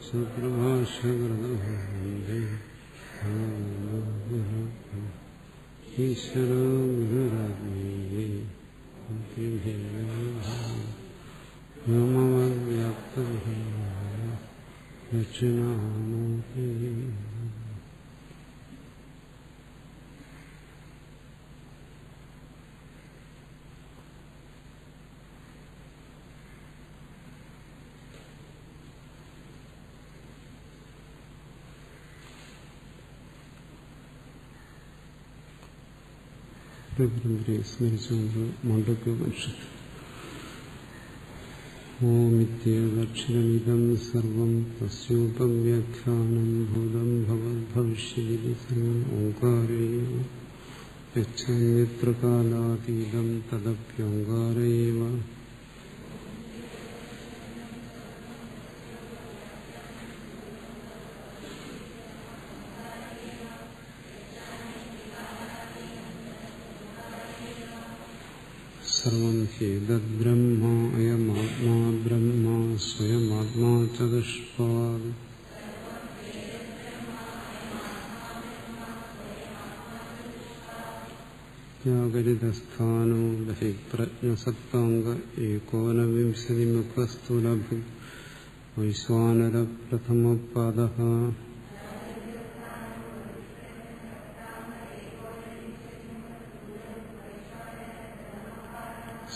സുപ്രഭാഷകൃതേ ഈശ്വര ഗുരുരാജ്ഞേ വ്യോമവ്യാപ്തം ദക്ഷിണാമൂർത്തി. പരമ്പരയെ സ്മരിച്ചുകൊണ്ട് മാണ്ഡവ്യോപനിഷത്ത്. ഓമിത്യേകക്ഷരമിദം സർവം തസ്യോപവ്യാഖ്യാനം ഭൂതം ഭവദ്ഭവിഷ്യതി സർവം ഓംകാരേവ യച്ഛാന്യത്ര കാലാതീതം തദപ്യോംകാരേവ. സർവം ഹേതദ്ബ്രഹ്മ അയമാത്മാ ബ്രഹ്മ സ്വയമാത്മാ ചതുഷ്പാദ്. ജാഗരിതസ്ഥാനോ ബഹിപ്രജ്ഞസത്താംഗ ഏകോനവിംശതിമുഖസ്ഥൂലഭു വൈശ്വാനര പ്രഥമപാദഃ.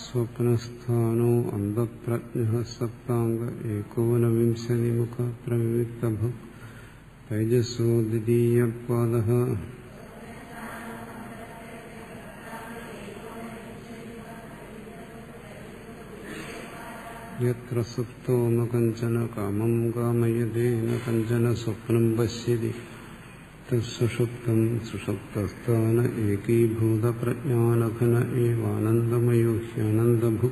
സ്വപ്നസ്ഥാനോ അന്ധപ്രജ്ഞഃ സപ്താംഗ ഏകോനവിംശതിമുഖ പ്രവിക്തഭു തൈജസോ ദ്വിതീയപാദഃ. യത്ര സുപ്തോ ന കഞ്ചന കാമം കാമയതേ ന കഞ്ചന സ്വപ്നം പശ്യതി തത്സുഷുപ്തം സുഷുപ്തസ്ഥാന ഏകീഭൂതപ്രജ്ഞാനഘന ഏവാനന്ദമയോ ഹ്യാനന്ദഭു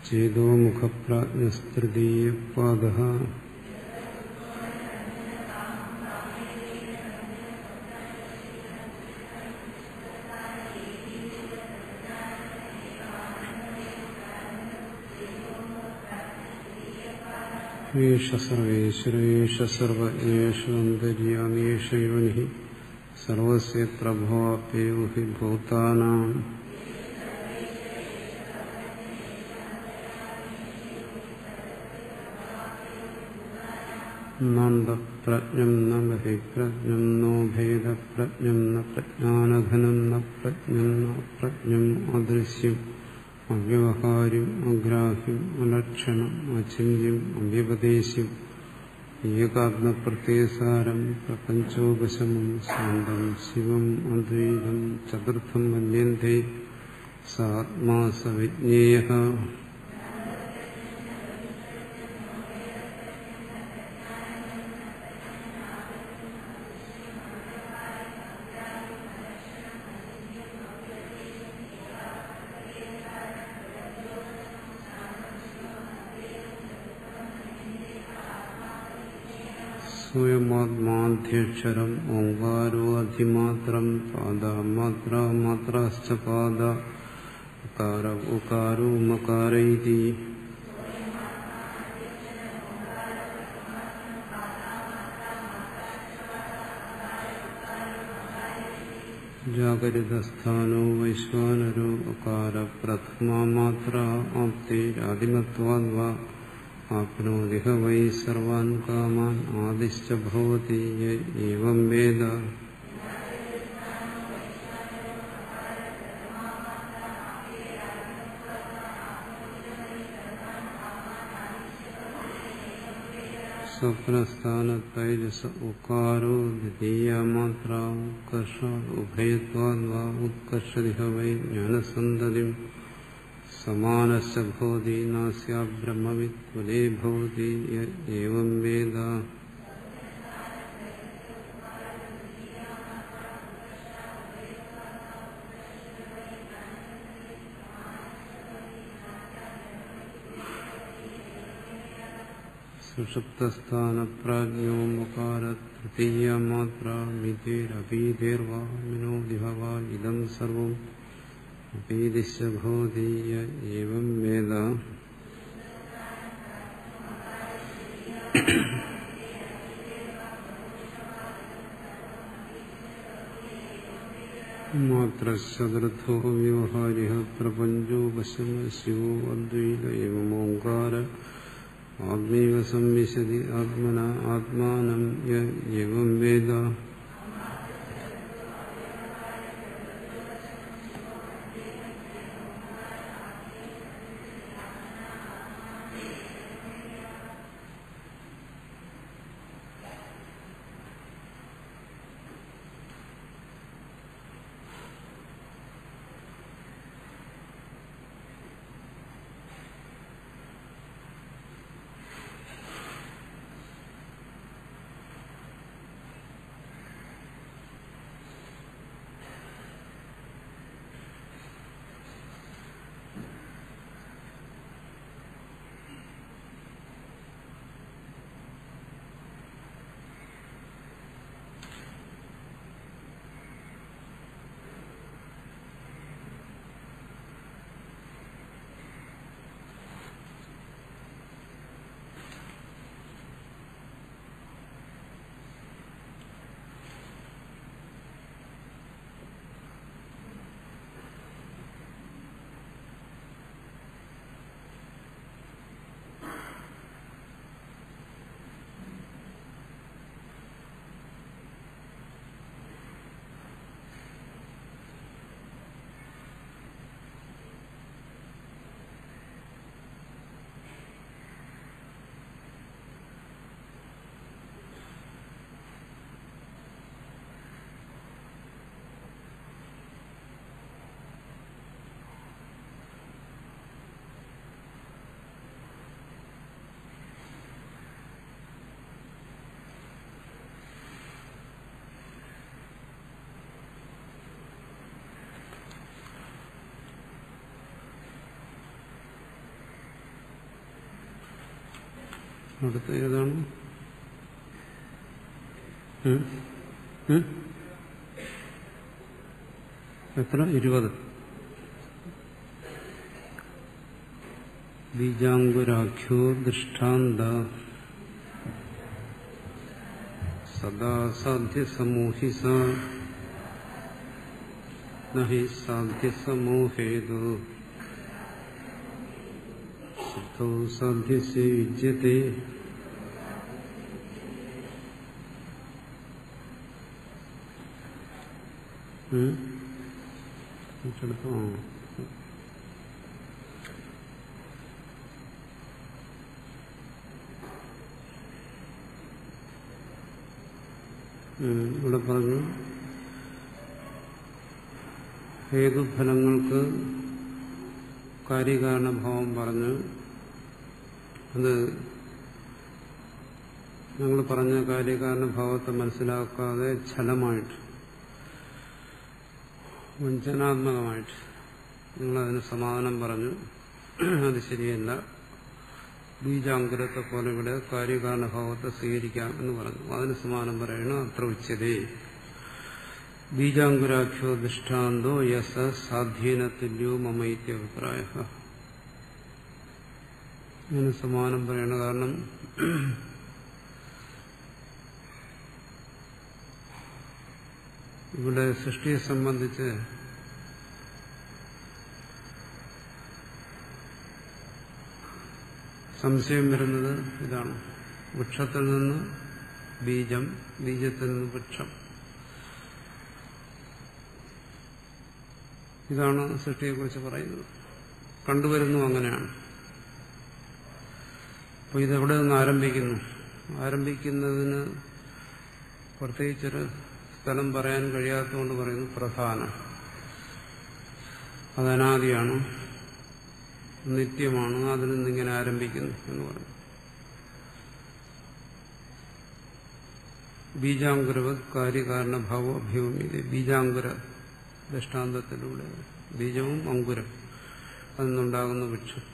ചേതോ മുഖപ്രാജ്ഞസ്തൃതീയപാദഃ. യേഷ സർവേശ്വര യേഷ സർവജ്ഞേഷ അന്തര്യാമീഷ യോനിഃ സർവസ്യ പ്രഭവാപ്യോ ഹി ഭൂതാനാം. നാന്തപ്രജ്ഞം ന ബഹിപ്രജ്ഞം നോ ഭേദപ്രജ്ഞം ന പ്രജ്ഞാനഘനം ന പ്രജ്ഞം ന പ്രജ്ഞം അദൃശ്യം അവ്യവഹാര്യം അഗ്രാഹ്യം അലക്ഷണം അചിന്യം അവ്യപദേശം ഏകാത്മപ്രത്യസാരം പ്രപഞ്ചോപശമം ശാന്തം ശിവം അദ്വൈതം ചതുർത്ഥം മന്യന്തേ സ ആത്മാ സ വിജ്ഞേയഃ. സ്വയമാത്മാധ്യക്ഷരം ഓംകാരോ അധിമാത്രം പാദമാത്ര മാത്രാശ്ച പാദ ഉകാര ഉകാരോ മകാര ഇതി. ജാഗരിതസ്ഥാനോ വൈശ്വാനരോ ഉകാര പ്രഥമാ മാത്ര ആപ്തേരാദിമത്വാദ് വാ ആപ്നോതിഹ വൈ സർവാൻ കാമാൻ ആദിശ്ച ഭവതി യ ഏവം വേദ. സ്വപ്നസ്ഥാനത്തൈജസ ഉകാരോ ദ്വിതീയമാത്ര ഉത്കർഷാദ് ഉഭയത്വാദ് വാ ഉത്കർഷതിഹ വൈ ജ്ഞാനസന്തതിം സമാനസ്യ ഭവതി നാസ്യാ ബ്രഹ്മവിദ് കുലേ ഭവതി യ ഏവം വേദ. സുഷുപ്തസ്ഥാനപ്രാജ്ഞോ മുകാര തൃതീയമാത്ര മിതേരപീതേർവാ മിനോദിഹ വാ ഇദം സർവം അപീദിശ്ച ഭവതി യ ഏവം വേദ. മാത്രശതൃഥോ വ്യവഹാരിക പ്രപഞ്ചോ പശമശിവോ അദ്വൈത ഏവമോങ്കാര ആത്മൈവ സംവിശതി ആത്മന ആത്മാനം യേവം വേദ. അടുത്ത ഏതാണ്? എത്ര? 20. ബീജാങ്കുരാഖ്യോ ദൃഷ്ടാന്ത സദാ സാധ്യസമോഹിസ നഹി സാധ്യസമോഹേതു സിദ്ധോ സാധ്യസ്യ യുജ്യത്തെ. ഇവിടെ പറഞ്ഞു ഹേതുഫലങ്ങൾക്ക് കാര്യകാരണഭാവം പറഞ്ഞ് അത് ഞങ്ങൾ പറഞ്ഞ കാര്യകാരണഭാവത്തെ മനസ്സിലാക്കാതെ ഛലമായിട്ട് വഞ്ചനാത്മകമായിട്ട് നിങ്ങളതിന് സമാധാനം പറഞ്ഞു. അത് ശരിയല്ല. ബീജാങ്കുരത്തെ പോലെ ഇവിടെ കാര്യകാരണഭാവത്തെ സ്വീകരിക്കാം എന്ന് പറഞ്ഞു. അതിന് സമാനം പറയണം. അത്ര ഉച്ചതേ ബീജാങ്കുരാഖ്യോ ദൃഷ്ടാന്തോ യസ സാധ്യേനതുല്യോ മമൈത്യഭിപ്രായ. അതിന് സമാനം പറയണം. കാരണം ഇവിടെ സൃഷ്ടിയെ സംബന്ധിച്ച് സംശയം വരുന്നത് ഇതാണ്. വൃക്ഷത്തിൽ നിന്ന് ബീജം, ബീജത്തിൽ നിന്ന് വൃക്ഷം, ഇതാണ് സൃഷ്ടിയെക്കുറിച്ച് പറയുന്നത്. കണ്ടുവരുന്നു അങ്ങനെയാണ്. അപ്പോൾ ഇതെവിടെ നിന്ന് ആരംഭിക്കുന്നു? ആരംഭിക്കുന്നതിന് പ്രത്യേകിച്ചൊരു സ്ഥലം പറയാൻ കഴിയാത്തതുകൊണ്ട് പറയുന്നു പ്രധാനം. അത് അനാദിയാണ്, നിത്യമാണ്, അതിൽ നിന്നിങ്ങനെ ആരംഭിക്കുന്നു എന്ന് പറഞ്ഞു. ബീജാങ്കുരവത് കാര്യകാരണഭാവ അഭ്യൂമ്യത. ബീജാങ്കുര ദൃഷ്ടാന്തത്തിലൂടെ ബീജവും അങ്കുരം അതിൽ നിന്നുണ്ടാകുന്ന വൃക്ഷം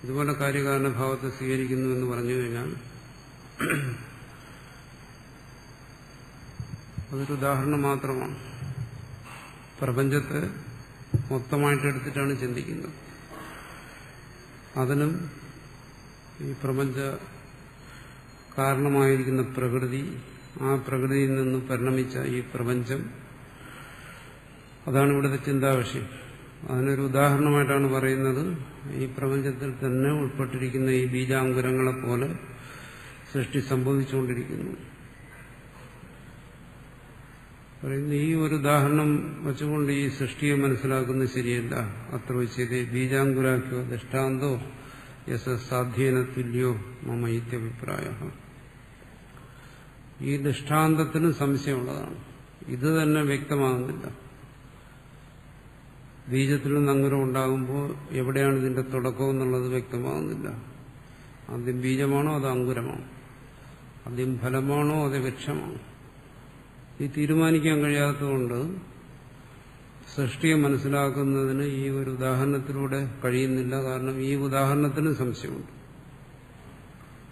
ഇതുപോലെ കാര്യകാരണഭാവത്തെ സ്വീകരിക്കുന്നു എന്ന് പറഞ്ഞു കഴിഞ്ഞാൽ അതൊരു ഉദാഹരണം മാത്രമാണ്. പ്രപഞ്ചത്തെ മൊത്തമായിട്ട് എടുത്തിട്ടാണ് ചിന്തിക്കുന്നത്. അതിനും ഈ പ്രപഞ്ച കാരണമായിരിക്കുന്ന പ്രകൃതി, ആ പ്രകൃതിയിൽ നിന്ന് പരിണമിച്ച ഈ പ്രപഞ്ചം, അതാണ് ഇവിടുത്തെ ചിന്താവിഷയം. അതിനൊരു ഉദാഹരണമായിട്ടാണ് പറയുന്നത്, ഈ പ്രപഞ്ചത്തിൽ തന്നെ ഉൾപ്പെട്ടിരിക്കുന്ന ഈ ബീജാങ്കുരങ്ങളെ പോലെ സൃഷ്ടി സംഭവിച്ചുകൊണ്ടിരിക്കുന്നു. പറയുന്ന ഈ ഒരു ഉദാഹരണം വെച്ചുകൊണ്ട് ഈ സൃഷ്ടിയെ മനസ്സിലാക്കുന്നത് ശരിയല്ല. അത്ര വെച്ചത് ബീജാങ്കുരാഖ്യോ ദൃഷ്ടാന്തോ യസ സാധ്യേന തുല്യോ മമ ഇത്യഭിപ്രായ. ഈ ദൃഷ്ടാന്തത്തിന് സംശയമുള്ളതാണ്. ഇത് തന്നെ വ്യക്തമാകുന്നില്ല. ബീജത്തിൽ നിന്ന് അങ്കുരം ഉണ്ടാകുമ്പോൾ എവിടെയാണ് ഇതിന്റെ തുടക്കം എന്നുള്ളത് വ്യക്തമാകുന്നില്ല. ആദ്യം ബീജമാണോ അതോ അങ്കുരമാണോ, ആദ്യം ഫലമാണോ അതോ വൃക്ഷമാണോ, ഈ തീരുമാനിക്കാൻ കഴിയാത്തതുകൊണ്ട് സൃഷ്ടിയെ മനസ്സിലാക്കുന്നതിന് ഈ ഒരു ഉദാഹരണത്തിലൂടെ കഴിയുന്നില്ല. കാരണം ഈ ഉദാഹരണത്തിന് സംശയമുണ്ട്.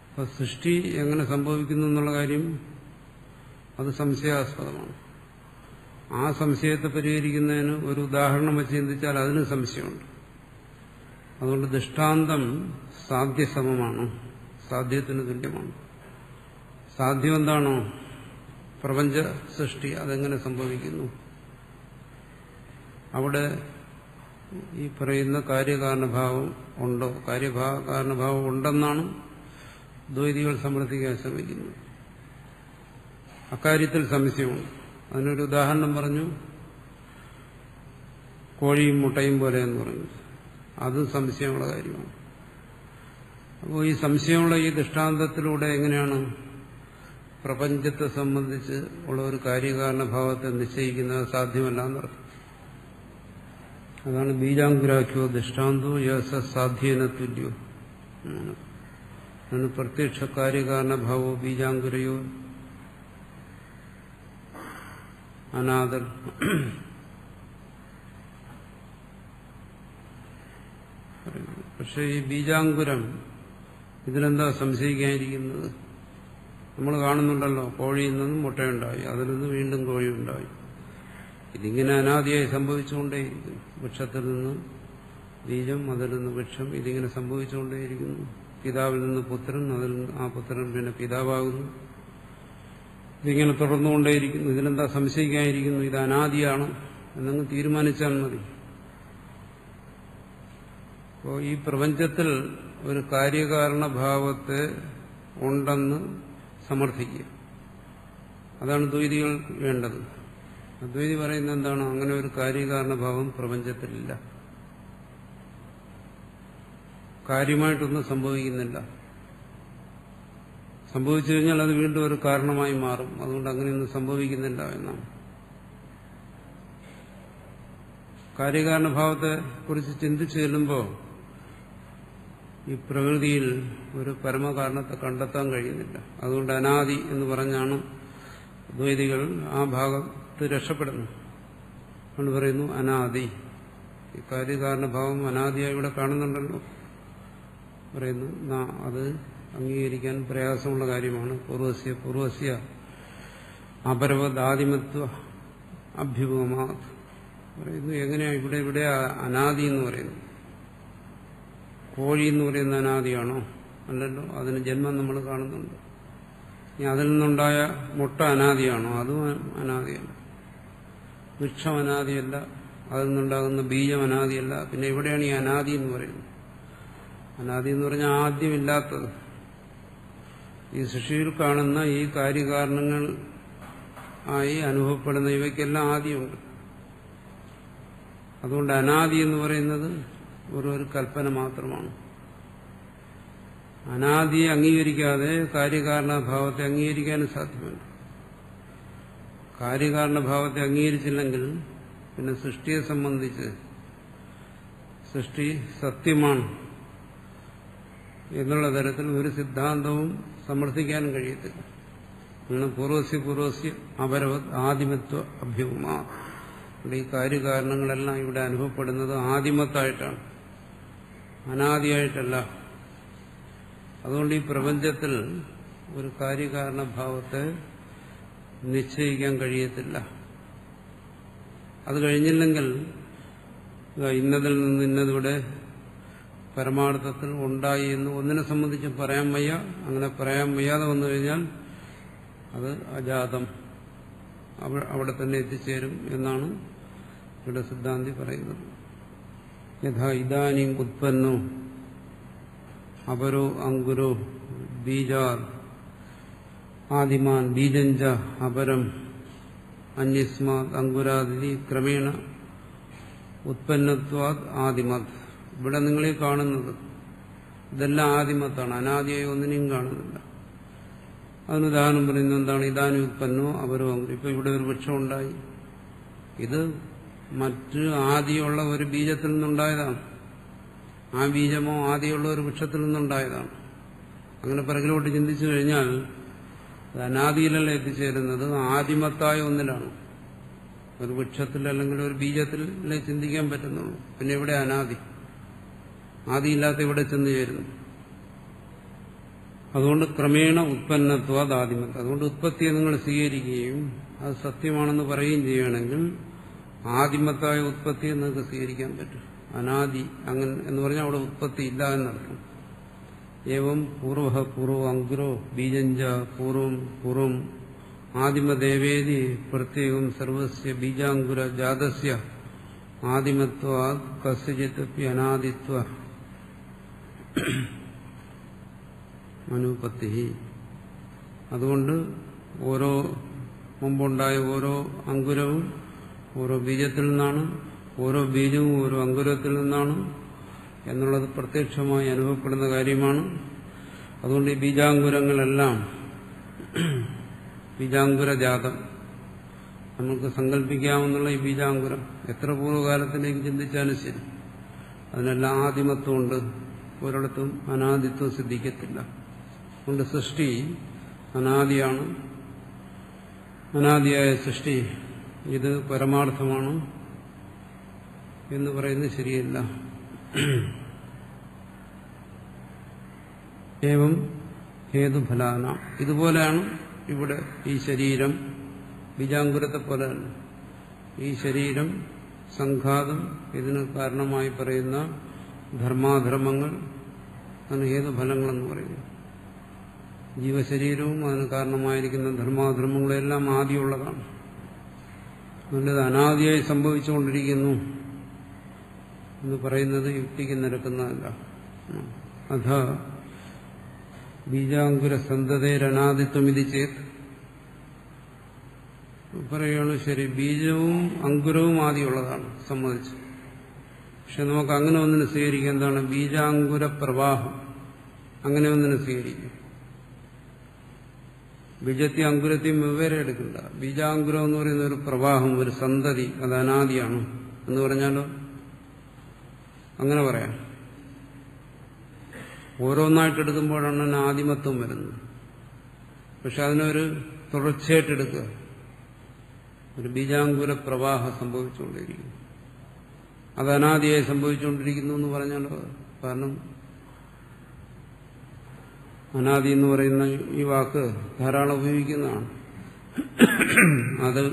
അപ്പൊ സൃഷ്ടി എങ്ങനെ സംഭവിക്കുന്നു എന്നുള്ള കാര്യം അത് സംശയാസ്പദമാണ്. ആ സംശയത്തെ പരിഹരിക്കുന്നതിന് ഒരു ഉദാഹരണം വെച്ച് ചിന്തിച്ചാൽ അതിന് സംശയമുണ്ട്. അതുകൊണ്ട് ദൃഷ്ടാന്തം സാധ്യസമമാണ്, സാധ്യത്തിന് തുല്യമാണ്. സാധ്യം എന്താണോ പ്രപഞ്ച സൃഷ്ടി, അതെങ്ങനെ സംഭവിക്കുന്നു, അവിടെ ഈ പറയുന്ന കാര്യകാരണഭാവം ഉണ്ടോ, കാര്യകാരണഭാവം ഉണ്ടെന്നാണ് ദ്വൈതികൾ സമർത്ഥിക്കാൻ ശ്രമിക്കുന്നത്. അക്കാര്യത്തിൽ സംശയമുണ്ട്. അതിനൊരു ഉദാഹരണം പറഞ്ഞു, കോഴിയും മുട്ടയും പോലെ എന്ന് പറഞ്ഞു. അതും സംശയമുള്ള കാര്യമാണ്. അപ്പോൾ ഈ സംശയമുള്ള ഈ ദൃഷ്ടാന്തത്തിലൂടെ എങ്ങനെയാണ് പ്രപഞ്ചത്തെ സംബന്ധിച്ച് ഉള്ള ഒരു കാര്യകാരണഭാവത്തെ നിശ്ചയിക്കുന്നത്? സാധ്യമല്ല എന്നർത്ഥം. അതാണ് ബീജാങ്കുരാഖ്യോ ദൃഷ്ടാന്തോ യസ സാധ്യേന തുല്യോ. അതിന് പ്രത്യക്ഷ കാര്യകാരണഭാവോ ബീജാങ്കുരയോ അനാദർ. പക്ഷെ ഈ ബീജാങ്കുരം ഇതിനെന്താ സംശയിക്കാനിരിക്കുന്നത്? നമ്മൾ കാണുന്നുണ്ടല്ലോ, കോഴിയിൽ നിന്നും മുട്ടയുണ്ടായി, അതിൽ നിന്ന് വീണ്ടും കോഴിയുണ്ടായി. ഇതിങ്ങനെ അനാദിയായി സംഭവിച്ചുകൊണ്ടേയിരിക്കുന്നു. വൃക്ഷത്തിൽ നിന്ന് ബീജം, അതിൽ നിന്ന് വൃക്ഷം, ഇതിങ്ങനെ സംഭവിച്ചുകൊണ്ടേയിരിക്കുന്നു. പിതാവിൽ നിന്ന് പുത്രൻ, അതിൽ നിന്ന് ആ പുത്രൻ പിന്നെ പിതാവാകുന്നു. ഇതിങ്ങനെ തുടർന്നുകൊണ്ടേയിരിക്കുന്നു. ഇതിനെന്താ സംശയിക്കാനിരിക്കുന്നു? ഇത് അനാദിയാണ് എന്നങ്ങ് തീരുമാനിച്ചാൽ മതി. അപ്പോൾ ഈ പ്രപഞ്ചത്തിൽ ഒരു കാര്യകാരണഭാവത്തെ ഉണ്ടെന്ന് സമർത്ഥിക്കുക, അതാണ് ദ്വൈതികൾ വേണ്ടത്. അദ്വൈതി പറയുന്നത് എന്താണ്? അങ്ങനെ ഒരു കാര്യകാരണഭാവം പ്രപഞ്ചത്തിലില്ല, കാര്യമായിട്ടൊന്നും സംഭവിക്കുന്നില്ല. സംഭവിച്ചു കഴിഞ്ഞാൽ അത് വീണ്ടും ഒരു കാരണമായി മാറും. അതുകൊണ്ട് അങ്ങനെയൊന്നും സംഭവിക്കുന്നില്ല എന്നാണ്. കാര്യകാരണഭാവത്തെ കുറിച്ച് ചിന്തിച്ചു ചെല്ലുമ്പോൾ ഈ പ്രകൃതിയിൽ ഒരു പരമകാരണത്തെ കണ്ടെത്താൻ കഴിയുന്നില്ല. അതുകൊണ്ട് അനാദി എന്ന് പറഞ്ഞാണ് ദ്വൈതികൾ ആ ഭാഗത്ത് രക്ഷപ്പെടുന്നു. അതുകൊണ്ട് പറയുന്നു അനാദി. ഈ കാര്യകാരണഭാവം അനാദിയായി ഇവിടെ കാണുന്നുണ്ടല്ലോ, പറയുന്നു അത് അംഗീകരിക്കാൻ പ്രയാസമുള്ള കാര്യമാണ്. പൂർവസ്യ അപരവത് ആദിമത്വ അഭ്യുപമാ പറയുന്നു. എങ്ങനെയാ ഇവിടെ അനാദി എന്ന് പറയുന്നു? കോഴി എന്ന് പറയുന്ന അനാദിയാണോ? അല്ലല്ലോ, അതിന് ജന്മം നമ്മൾ കാണുന്നുണ്ട്. ഇനി അതിൽ നിന്നുണ്ടായ മുട്ട അനാദിയാണോ? അതും അനാദിയല്ല. വൃക്ഷം അനാദിയല്ല, അതിൽ നിന്നുണ്ടാകുന്ന ബീജം അനാദിയല്ല. പിന്നെ എവിടെയാണ് ഈ അനാദി എന്ന് പറയുന്നത്? അനാദി എന്ന് പറഞ്ഞാൽ ആദ്യമില്ലാത്തത്. ഈ സൃഷ്ടിയിൽ കാണുന്ന ഈ കാര്യകാരണങ്ങൾ ആയി അനുഭവപ്പെടുന്ന ഇവയ്ക്കെല്ലാം ആദിയുണ്ട്. അതുകൊണ്ട് അനാദി എന്ന് പറയുന്നത് ഒരു കൽപ്പന മാത്രമാണ്. അനാദിയെ അംഗീകരിക്കാതെ കാര്യകാരണഭാവത്തെ അംഗീകരിക്കാനും സാധ്യമല്ല. കാര്യകാരണഭാവത്തെ അംഗീകരിച്ചില്ലെങ്കിൽ പിന്നെ സൃഷ്ടിയെ സംബന്ധിച്ച് സൃഷ്ടി സത്യമാണ് എന്നുള്ള തരത്തിൽ ഒരു സിദ്ധാന്തവും സമർത്ഥിക്കാനും കഴിയത്തില്ല. അങ്ങനെ പൂർവസ്യ അപരവത് ആദിമത്വ അഭ്യുപമാ. ഈ കാര്യകാരണങ്ങളെല്ലാം ഇവിടെ അനുഭവപ്പെടുന്നത് ആദിമത്തായിട്ടാണ്, അനാദിയായിട്ടല്ല. അതുകൊണ്ട് ഈ പ്രപഞ്ചത്തിൽ ഒരു കാര്യകാരണഭാവത്തെ നിശ്ചയിക്കാൻ കഴിയത്തില്ല. അത് കഴിഞ്ഞില്ലെങ്കിൽ ഇന്നതിൽ നിന്ന് ഇന്നതിവിടെ പരമാർത്ഥത്തിൽ ഉണ്ടായി എന്ന് ഒന്നിനെ സംബന്ധിച്ച് പറയാൻ വയ്യ. അങ്ങനെ പറയാൻ വയ്യാതെ വന്നു കഴിഞ്ഞാൽ അത് അജാതം, അവിടെ തന്നെ എത്തിച്ചേരും എന്നാണ് ഇവിടെ സിദ്ധാന്തി പറയുന്നത്. യഥാ ഇദാനീം ഉത്പന്നോ അപരോ അങ്കുരോ ബീജാർ ആദിമാൻ ബീജഞ്ച അപരം അന്യസ്മാത് അങ്കുരാദി ക്രമേണ ഉത്പന്നത്വാത് ആദിമത്. ഇവിടെ നിങ്ങളീ കാണുന്നത് ഇതെല്ലാം ആദിമത്താണ്, അനാദിയായി ഒന്നിനെയും കാണുന്നില്ല. അതിന് ഉദാഹരണം പറയുന്നത് എന്താണ്? ഇദാനി ഉത്പന്നോ അപരോ അങ്കുരം. ഇപ്പൊ ഇവിടെ ഒരു വൃക്ഷം ഉണ്ടായി, ഇത് മറ്റ് ആദിയുള്ള ഒരു ബീജത്തിൽ നിന്നുണ്ടായതാണ്. ആ ബീജമോ ആദിയുള്ള ഒരു വൃക്ഷത്തിൽ നിന്നുണ്ടായതാണ്. അങ്ങനെ പിറകിലോട്ട് ചിന്തിച്ചു കഴിഞ്ഞാൽ അനാദിയിലല്ല എത്തിച്ചേരുന്നത്, ആദിമത്തായ ഒന്നിലാണ്. ഒരു വൃക്ഷത്തിൽ അല്ലെങ്കിൽ ഒരു ബീജത്തിലേ ചിന്തിക്കാൻ പറ്റുന്നുള്ളൂ. പിന്നെ ഇവിടെ അനാദി, ആദിയില്ലാത്ത ഇവിടെ ചെന്ന് ചേരുന്നു. അതുകൊണ്ട് ക്രമേണ ഉത്പന്നത്വാത് ആദിമത്വം. അതുകൊണ്ട് ഉത്പത്തിയെ നിങ്ങൾ സ്വീകരിക്കുകയും അത് സത്യമാണെന്ന് പറയുകയും ചെയ്യുകയാണെങ്കിൽ ആദിമത്തായ ഉത്പത്തിയെ നിങ്ങൾക്ക് സ്വീകരിക്കാൻ പറ്റും. അനാദി അങ്ങനെ എന്ന് പറഞ്ഞാൽ അവിടെ ഉത്പത്തി ഇല്ല എന്നർത്ഥം. ഏവം പൂർവ പൂർവ അങ്കുരോ ബീജഞ്ച പൂർവം പൂർവം ആദിമദേവേദി പ്രത്യേകം സർവസ്യ ബീജാങ്കുര ജാതസ്യ ആദിമത്വാത് കസ്യചിത്തപ്പി അനാദിത്വ അനുപത്തി. അതുകൊണ്ട് ഓരോ മുമ്പുണ്ടായ ഓരോ അങ്കുരവും ഓരോ ബീജത്തിൽ നിന്നാണ്, ഓരോ ബീജവും ഓരോ അങ്കുരത്തിൽ നിന്നാണ് എന്നുള്ളത് പ്രത്യക്ഷമായി അനുഭവപ്പെടുന്ന കാര്യമാണ്. അതുകൊണ്ട് ഈ ബീജാങ്കുരങ്ങളെല്ലാം ബീജാങ്കുരജാതം നമുക്ക് സങ്കല്പിക്കാമെന്നുള്ള ഈ ബീജാങ്കുരം എത്ര പൂർവ്വകാലത്തിലേക്ക് ചിന്തിച്ചാലും ശരി, അതിനെല്ലാം ആദിമത്വമുണ്ട്. ഒരിടത്തും അനാദിത്വം സിദ്ധിക്കത്തില്ല. അതുകൊണ്ട് സൃഷ്ടി അനാദിയാണ്. അനാദിയായ സൃഷ്ടി ഇത് പരമാർത്ഥമാണ് എന്ന് പറയുന്നത് ശരിയല്ല. ഏവം ഹേതുഫലാന. ഇതുപോലെയാണ് ഇവിടെ ഈ ശരീരം ബീജാങ്കുരത്തെ പോലെ തന്നെ ഈ ശരീരം സംഘാതം ഇതിന് കാരണമായി പറയുന്ന ധർമാധർമ്മങ്ങൾ അതിന് ഹേതുഫലങ്ങളെന്ന് പറയുന്നു. ജീവശരീരവും അതിന് കാരണമായിരിക്കുന്ന ധർമാധർമ്മങ്ങളെല്ലാം ആദിയുള്ളതാണ്. അതുകൊണ്ട് അനാദിയായി സംഭവിച്ചുകൊണ്ടിരിക്കുന്നു എന്ന് പറയുന്നത് യുക്തിക്ക് നിരക്കുന്നതല്ല. അഥ ബീജാങ്കുര സന്തതേരനാദിത്വം ഇത് ചേത് പറയുകയാണ്. ശരി, ബീജവും അങ്കുരവും ആദിയുള്ളതാണ്, സമ്മതിച്ചു. പക്ഷെ നമുക്ക് അങ്ങനെ ഒന്നിനെ സ്വീകരിക്കുക. എന്താണ്? ബീജാങ്കുര പ്രവാഹം. അങ്ങനെ ഒന്നിനെ സ്വീകരിക്കും. ബീജത്തെയും അങ്കുരത്തെയും വെവ്വേറെ എടുക്കണ്ട. ബീജാങ്കുരം എന്ന് പറയുന്ന ഒരു പ്രവാഹം, ഒരു സന്തതി, അത് അനാദിയാണ് എന്ന് പറഞ്ഞാലോ അങ്ങനെ പറയാം. ഓരോന്നായിട്ട് എടുക്കുമ്പോഴാണ് ആദിമത്വം വരുന്നത്. പക്ഷെ അതിനൊരു തുടർച്ചയായിട്ടെടുക്കുക. ഒരു ബീജാങ്കുര പ്രവാഹം സംഭവിച്ചുകൊണ്ടിരിക്കുന്നു, അത് അനാദിയായി സംഭവിച്ചുകൊണ്ടിരിക്കുന്നു എന്ന് പറഞ്ഞാലോ. കാരണം അനാദി എന്ന് പറയുന്ന ഈ വാക്ക് ധാരാളം ഉപയോഗിക്കുന്നതാണ്. അത്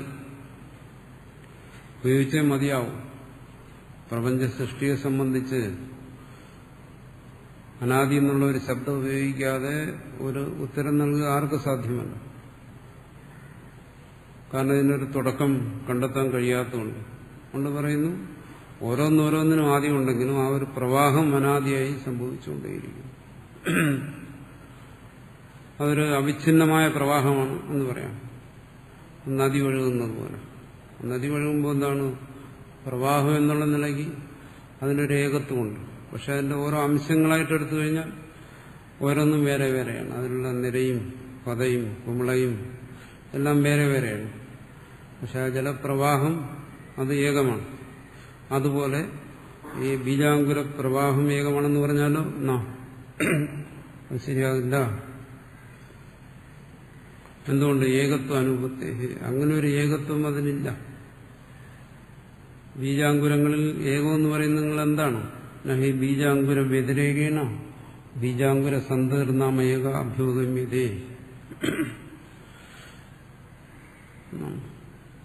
ഉപയോഗിച്ചേ മതിയാവും. പ്രപഞ്ച സൃഷ്ടിയെ സംബന്ധിച്ച് അനാദി എന്നുള്ള ഒരു ശബ്ദം ഉപയോഗിക്കാതെ ഒരു ഉത്തരം നൽകുക ആർക്കും സാധ്യമല്ല. കാരണം ഇതിനൊരു തുടക്കം കണ്ടെത്താൻ കഴിയാത്തതുകൊണ്ട്. കൊണ്ട് പറയുന്നു, ഓരോന്നോരോന്നിനും ആദ്യമുണ്ടെങ്കിലും ആ ഒരു പ്രവാഹം അനാദിയായി സംഭവിച്ചുകൊണ്ടേയിരിക്കും. അതൊരു അവിഛിന്നമായ പ്രവാഹമാണ് എന്ന് പറയാം. നദി ഒഴുകുന്നത് പോലെ. നദി ഒഴുകുമ്പോൾ എന്താണ്? പ്രവാഹം എന്നുള്ള നിലയ്ക്ക് അതിനൊരു ഏകത്വമുണ്ട്. പക്ഷെ അതിന്റെ ഓരോ അംശങ്ങളായിട്ട് എടുത്തു കഴിഞ്ഞാൽ ഓരോന്നും വേറെ വേറെയാണ്. അതിലുള്ള നിരയും പതയും കുമിളയും എല്ലാം വേറെ വേറെയാണ്. പക്ഷെ ആ ജലപ്രവാഹം അത് ഏകമാണ്. അതുപോലെ ഈ ബീജാങ്കുര പ്രവാഹം ഏകമാണെന്ന് പറഞ്ഞാലോ അത് ശരിയാകില്ല. എന്തുകൊണ്ട്? ഏകത്വം അനുഭവത്തെ. അങ്ങനെ ഒരു ഏകത്വം അതിനില്ല. ബീജാങ്കുരങ്ങളിൽ ഏകമെന്ന് പറയുന്നത് നിങ്ങൾ എന്താണ്? നഹി ബീജാങ്കുര വ്യതിരേകേണ ബീജാങ്കുര സന്തീർണമേക അഭ്യുഗമ്യതേ.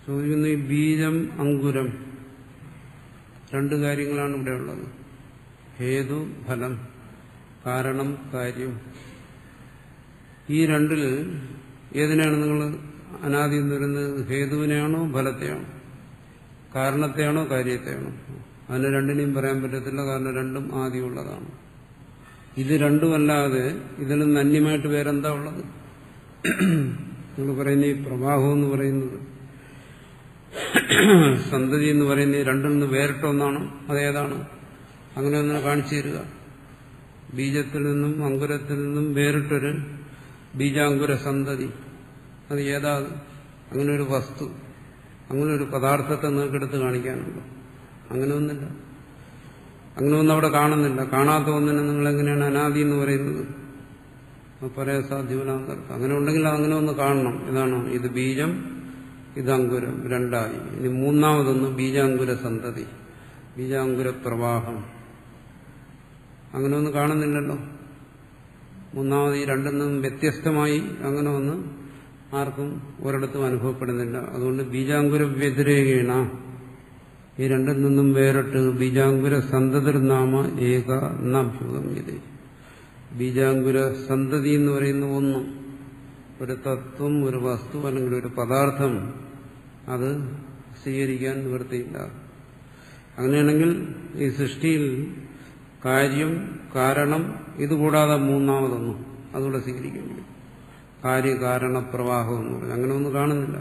ചോദിക്കുന്ന ഈ ബീജം അങ്കുരം രണ്ട് കാര്യങ്ങളാണ് ഇവിടെ ഉള്ളത്. ഹേതു ഫലം, കാരണം കാര്യം. ഈ രണ്ടിൽ ഏതിനാണ് നിങ്ങൾ അനാദി എന്ന് പറയുന്നത്? ഹേതുവിനെയാണോ ഫലത്തെയാണോ? കാരണത്തെയാണോ കാര്യത്തെയാണോ? അതിന് രണ്ടിനെയും പറയാൻ പറ്റത്തില്ല. കാരണം രണ്ടും ആദിയുള്ളതാണ്. ഇത് രണ്ടുമല്ലാതെ ഇതിൽ നിന്ന് അന്യമായിട്ട് വേറെന്താ ഉള്ളത്? നിങ്ങൾ പറയുന്ന ഈ പ്രവാഹം എന്ന് പറയുന്നത്, സന്തതി എന്ന് പറയുന്നത് രണ്ടിൽ നിന്ന് വേറിട്ട ഒന്നാണ്. അതേതാണ്? അങ്ങനെ ഒന്നിനെ കാണിച്ചു തരിക. ബീജത്തിൽ നിന്നും അങ്കുരത്തിൽ നിന്നും വേറിട്ടൊരു ബീജാങ്കുര സന്തതി, അത് ഏതാ? അങ്ങനെ ഒരു വസ്തു, അങ്ങനെ ഒരു പദാർത്ഥത്തെ നിങ്ങൾക്കെടുത്ത് കാണിക്കാനുണ്ടോ? അങ്ങനെ ഒന്നില്ല. അങ്ങനെ ഒന്നും അവിടെ കാണുന്നില്ല. കാണാത്ത ഒന്നിനെ നിങ്ങൾ എങ്ങനെയാണ് അനാദി എന്ന് പറയുന്നത്? പറയാൻ സാധ്യമല്ലാത്തർത്ഥം. അങ്ങനെ ഉണ്ടെങ്കിൽ അങ്ങനെ ഒന്ന് കാണണം. ഇതാണോ? ഇത് ബീജം, ഇത് അങ്കുരം, രണ്ടായി. ഇനി മൂന്നാമതൊന്ന് ബീജാങ്കുര സന്തതി, ബീജാങ്കുര പ്രവാഹം. അങ്ങനെ ഒന്നും കാണുന്നില്ലല്ലോ. മൂന്നാമത് ഈ രണ്ടിൽ നിന്നും വ്യത്യസ്തമായി അങ്ങനെ ഒന്ന് ആർക്കും ഒരിടത്തും അനുഭവപ്പെടുന്നില്ല. അതുകൊണ്ട് ബീജാങ്കുര വ്യതിരേകേണ, ഈ രണ്ടിൽ നിന്നും വേറിട്ട് ബീജാങ്കുര സന്തതിർനാമ ഏക നഭ്യുഗമ്യത. ബീജാങ്കുര സന്തതി എന്ന് പറയുന്ന ഒന്ന്, ഒരു തത്വം, ഒരു വസ്തു അല്ലെങ്കിൽ ഒരു പദാർത്ഥം, അത് സ്വീകരിക്കാൻ നിവൃത്തിയില്ല. അങ്ങനെയാണെങ്കിൽ ഈ സൃഷ്ടിയിൽ കാര്യം, കാരണം, ഇതുകൂടാതെ മൂന്നാമതൊന്നും അതുകൂടെ സ്വീകരിക്കേണ്ടി വരും. കാര്യകാരണ പ്രവാഹം എന്ന് പറയും. അങ്ങനെ ഒന്നും കാണുന്നില്ല.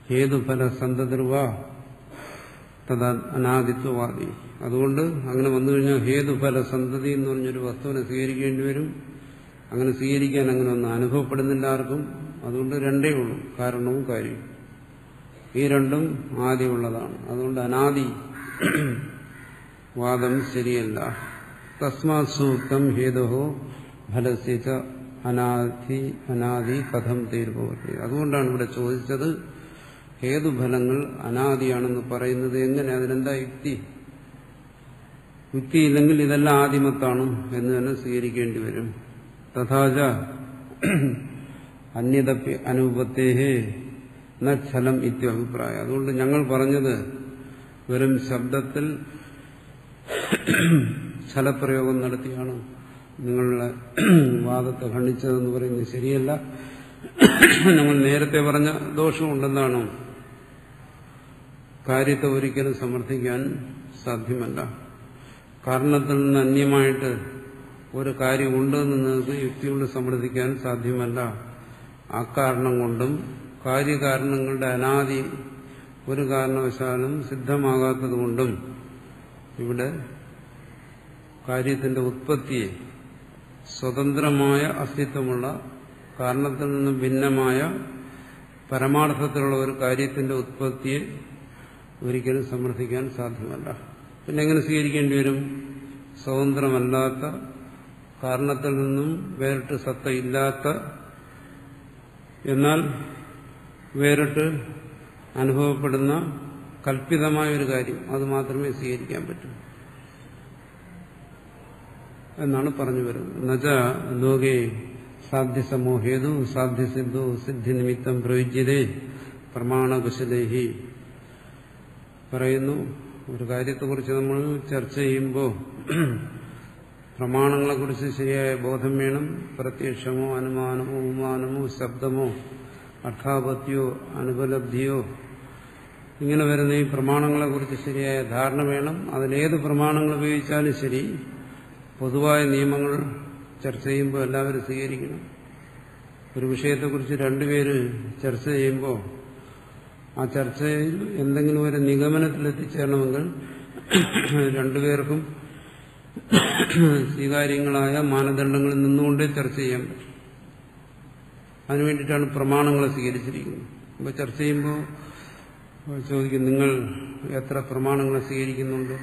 ഹേതുഫല സന്തതിർവ തഥാ അനാദിത്വവാദി. അതുകൊണ്ട് അങ്ങനെ വന്നു കഴിഞ്ഞാൽ ഹേതുഫല സന്തതി എന്ന് പറഞ്ഞൊരു വസ്തുവിനെ സ്വീകരിക്കേണ്ടി വരും. അങ്ങനെ സ്വീകരിക്കാൻ അങ്ങനെ ഒന്നും അനുഭവപ്പെടുന്നില്ല ആർക്കും. അതുകൊണ്ട് രണ്ടേ ഉള്ളൂ, കാരണവും കാര്യവും. ഈ രണ്ടും ആദിയുള്ളതാണ്. അതുകൊണ്ട് അനാദി വാദം ശരിയല്ല. തസ്മാത് സൂക്തം ഹേതുഹോ ഫലസ്യ അനാദി കഥം തീർഭവതി. അതുകൊണ്ടാണ് ഇവിടെ ചോദിച്ചത്, ഹേതുഫലങ്ങൾ അനാദിയാണെന്ന് പറയുന്നത് എങ്ങനെ? അതിനെന്താ യുക്തി? യുക്തിയില്ലെങ്കിൽ ഇതെല്ലാം ആദിമത്താണ് എന്ന് തന്നെ സ്വീകരിക്കേണ്ടി വരും. തഥാച അന്യതപ്പി അനുപത്തേഹേ നലം ഇത്യഭിപ്രായം. അതുകൊണ്ട് ഞങ്ങൾ പറഞ്ഞത് വെറും ശബ്ദത്തിൽ ഛലപ്രയോഗം നടത്തിയാണ് നിങ്ങളുടെ വാദത്തെ ഖണ്ഡിച്ചതെന്ന് പറയുന്നത് ശരിയല്ല. ഞങ്ങൾ നേരത്തെ പറഞ്ഞ ദോഷമുണ്ടെന്നാണ്. കാര്യത്തെ ഒരിക്കലും സമർത്ഥിക്കാൻ സാധ്യമല്ല. കാരണത്തിൽ നിന്ന് അന്യമായിട്ട് ഒരു കാര്യമുണ്ടെന്ന് നിങ്ങൾക്ക് യുക്തിയോട് സമർത്ഥിക്കാൻ സാധ്യമല്ല. ആ കാരണം കൊണ്ടും കാര്യകാരണങ്ങളുടെ അനാദി ഒരു കാരണവശാലും സിദ്ധമാകാത്തതുകൊണ്ടും ഇവിടെ കാര്യത്തിന്റെ ഉത്പത്തിയെ, സ്വതന്ത്രമായ അസ്തിത്വമുള്ള കാരണത്തിൽ നിന്നും ഭിന്നമായ പരമാർത്ഥത്തിലുള്ള ഒരു കാര്യത്തിന്റെ ഉത്പത്തിയെ ഒരിക്കലും സമർത്ഥിക്കാൻ സാധ്യമല്ല. പിന്നെ എങ്ങനെ സ്വീകരിക്കേണ്ടി വരും? സ്വതന്ത്രമല്ലാത്ത, കാരണത്തിൽ നിന്നും വേറിട്ട് സത്തയില്ലാത്ത, എന്നാൽ വേറിട്ട് അനുഭവപ്പെടുന്ന കൽപ്പിതമായ ഒരു കാര്യം, അത് മാത്രമേ സ്വീകരിക്കാൻ പറ്റൂ എന്നാണ് പറഞ്ഞു വരുന്നത്. എന്നുവച്ച ലോകേ സാധ്യസമോഹേതു സാധ്യസിദ്ധോ സിദ്ധി നിമിത്തം പ്രയുജ്യതേ പ്രമാണകുശലേഹി. പറയുന്നു, ഒരു കാര്യത്തെക്കുറിച്ച് നമ്മൾ ചർച്ച ചെയ്യുമ്പോൾ പ്രമാണങ്ങളെക്കുറിച്ച് ശരിയായ ബോധം വേണം. പ്രത്യക്ഷമോ അനുമാനമോ ഉപമാനമോ ശബ്ദമോ അർത്ഥാപത്യോ അനുപലബ്ധിയോ ഇങ്ങനെ വരുന്ന ഈ പ്രമാണങ്ങളെക്കുറിച്ച് ശരിയായ ധാരണ വേണം. അതിലേത് പ്രമാണങ്ങൾ ഉപയോഗിച്ചാലും ശരി, പൊതുവായ നിയമങ്ങൾ ചർച്ച ചെയ്യുമ്പോൾ എല്ലാവരും സ്വീകരിക്കണം. ഒരു വിഷയത്തെക്കുറിച്ച് രണ്ടുപേര് ചർച്ച ചെയ്യുമ്പോൾ ആ ചർച്ചയിൽ എന്തെങ്കിലും ഒരു നിഗമനത്തിലെത്തിച്ചേരണമെങ്കിൽ രണ്ടുപേർക്കും സ്വീകാര്യങ്ങളായ മാനദണ്ഡങ്ങളിൽ നിന്നുകൊണ്ടേ ചർച്ച ചെയ്യാൻ പറ്റും. അതിനുവേണ്ടിയിട്ടാണ് പ്രമാണങ്ങളെ സ്വീകരിച്ചിരിക്കുന്നത്. അപ്പോൾ ചർച്ച ചെയ്യുമ്പോൾ ചോദിക്കും, നിങ്ങൾ എത്ര പ്രമാണങ്ങളെ സ്വീകരിക്കുന്നുണ്ട്?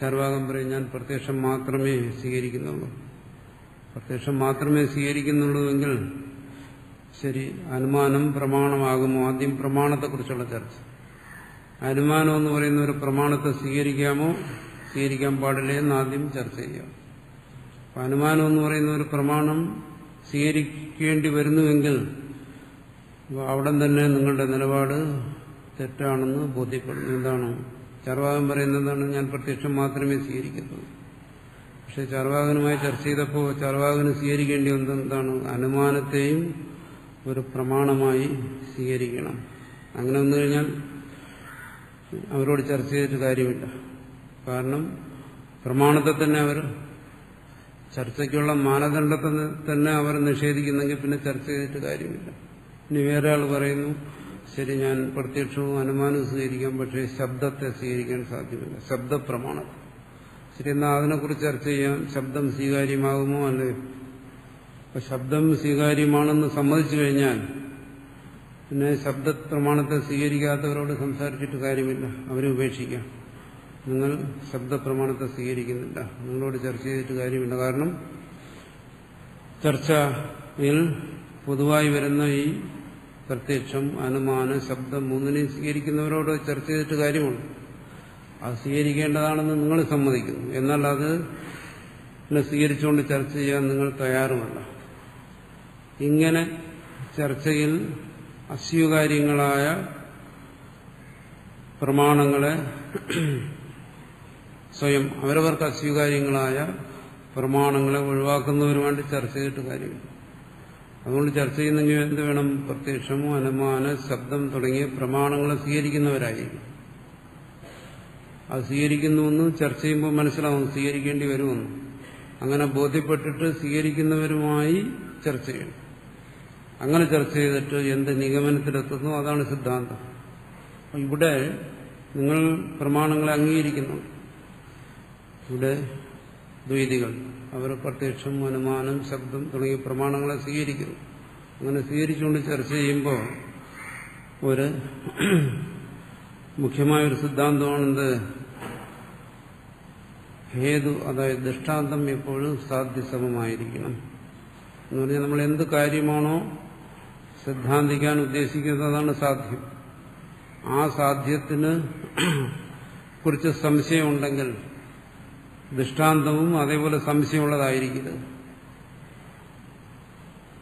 ചർവാകം പറയും, ഞാൻ പ്രത്യക്ഷം മാത്രമേ സ്വീകരിക്കുന്നുള്ളൂ. പ്രത്യക്ഷം മാത്രമേ സ്വീകരിക്കുന്നുള്ളൂ എങ്കിൽ ശരി, അനുമാനം പ്രമാണമാകുമോ? ആദ്യം പ്രമാണത്തെക്കുറിച്ചുള്ള ചർച്ച. അനുമാനം എന്ന് പറയുന്ന ഒരു പ്രമാണത്തെ സ്വീകരിക്കാമോ സ്വീകരിക്കാൻ പാടില്ലേ എന്ന് ആദ്യം ചർച്ച ചെയ്യാം. അനുമാനം എന്ന് പറയുന്ന ഒരു പ്രമാണം സ്വീകരിക്കേണ്ടി വരുന്നുവെങ്കിൽ അവിടെ തന്നെ നിങ്ങളുടെ നിലപാട് തെറ്റാണെന്ന് ബോധ്യപ്പെടുന്നു. എന്താണ്? ചർവാകൻ പറയുന്നത് എന്താണ്? ഞാൻ പ്രത്യക്ഷം മാത്രമേ സ്വീകരിക്കുന്നുള്ളൂ. പക്ഷെ ചർവാകനുമായി ചർച്ച ചെയ്തപ്പോൾ ചർവാകന് സ്വീകരിക്കേണ്ടി വന്നത് എന്താണ്? അനുമാനത്തെയും ഒരു പ്രമാണമായി സ്വീകരിക്കണം. അങ്ങനെ വന്നു കഴിഞ്ഞാൽ അവരോട് ചർച്ച ചെയ്തിട്ട് കാര്യമില്ല. കാരണം പ്രമാണത്തെ തന്നെ അവർ ചർച്ചയ്ക്കുള്ള മാനദണ്ഡത്തെ തന്നെ അവർ നിഷേധിക്കുന്നെങ്കിൽ പിന്നെ ചർച്ച ചെയ്തിട്ട് കാര്യമില്ല. ഇനി വേറെ ആൾ പറയുന്നു, ശരി, ഞാൻ പ്രത്യക്ഷവും അനുമാനവും സ്വീകരിക്കാം, പക്ഷേ ശബ്ദത്തെ സ്വീകരിക്കാൻ സാധ്യമല്ല, ശബ്ദപ്രമാണം. ശരി, എന്നാൽ അതിനെക്കുറിച്ച് ചർച്ച ചെയ്യാം. ശബ്ദം സ്വീകാര്യമാകുമോ അല്ലയോ? അപ്പൊ ശബ്ദം സ്വീകാര്യമാണെന്ന് സമ്മതിച്ചു കഴിഞ്ഞാൽ പിന്നെ ശബ്ദപ്രമാണത്തെ സ്വീകരിക്കാത്തവരോട് സംസാരിച്ചിട്ട് കാര്യമില്ല, അവരെ ഉപേക്ഷിക്കാം. നിങ്ങൾ ശബ്ദപ്രമാണത്തെ സ്വീകരിക്കുന്നില്ല, നിങ്ങളോട് ചർച്ച ചെയ്തിട്ട് കാര്യമില്ല. കാരണം ചർച്ചയിൽ പൊതുവായി വരുന്ന ഈ പ്രത്യക്ഷം, അനുമാനം, ശബ്ദം മൂന്നിനെയും സ്വീകരിക്കുന്നവരോട് ചർച്ച ചെയ്തിട്ട് കാര്യമുണ്ട്. അത് സ്വീകരിക്കേണ്ടതാണെന്ന് നിങ്ങൾ സമ്മതിക്കുന്നു, എന്നാൽ അത് സ്വീകരിച്ചുകൊണ്ട് ചർച്ച ചെയ്യാൻ നിങ്ങൾ തയ്യാറുമല്ല. ഇങ്ങനെ ചർച്ചയിൽ അസ്വീകാര്യങ്ങളായ പ്രമാണങ്ങളെ സ്വയം അവരവർക്ക് അസ്വീകാര്യങ്ങളായ പ്രമാണങ്ങളെ ഒഴിവാക്കുന്നവരുമായിട്ട് ചർച്ച ചെയ്തിട്ട് കാര്യമില്ല. അതുകൊണ്ട് ചർച്ച ചെയ്യുന്നെങ്കിൽ എന്ത് വേണം? പ്രത്യക്ഷമോ അനുമാന ശബ്ദം തുടങ്ങിയ പ്രമാണങ്ങളെ സ്വീകരിക്കുന്നവരായിരിക്കും. അത് സ്വീകരിക്കുന്നുവെന്ന് ചർച്ച ചെയ്യുമ്പോൾ മനസ്സിലാവും, സ്വീകരിക്കേണ്ടി വരുമെന്ന്. അങ്ങനെ ബോധ്യപ്പെട്ടിട്ട് സ്വീകരിക്കുന്നവരുമായി ചർച്ച ചെയ്യണം. അങ്ങനെ ചർച്ച ചെയ്തിട്ട് എന്ത് നിഗമനത്തിലെത്തുന്നു അതാണ് സിദ്ധാന്തം. ഇവിടെ നിങ്ങൾ പ്രമാണങ്ങളെ അംഗീകരിക്കുന്നുണ്ട്. ഇവിടെ ദ്വൈതികൾ അവർ പ്രത്യക്ഷം, അനുമാനം, ശബ്ദം തുടങ്ങിയ പ്രമാണങ്ങളെ സ്വീകരിക്കുന്നു. അങ്ങനെ സ്വീകരിച്ചുകൊണ്ട് ചർച്ച ചെയ്യുമ്പോൾ ഒരു മുഖ്യമായൊരു സിദ്ധാന്തമാണെന്ത്? ഹേതു, അതായത് ദൃഷ്ടാന്തം എപ്പോഴും സാധ്യസമമായിരിക്കണം എന്ന് പറഞ്ഞാൽ നമ്മൾ എന്ത് കാര്യമാണോ സിദ്ധാന്തിക്കാൻ ഉദ്ദേശിക്കുന്നത് അതാണ് സാധ്യം. ആ സാധ്യത്തിന് കുറിച്ച് സംശയമുണ്ടെങ്കിൽ ദൃഷ്ടാന്തവും അതേപോലെ സംശയമുള്ളതായിരിക്കരുത്.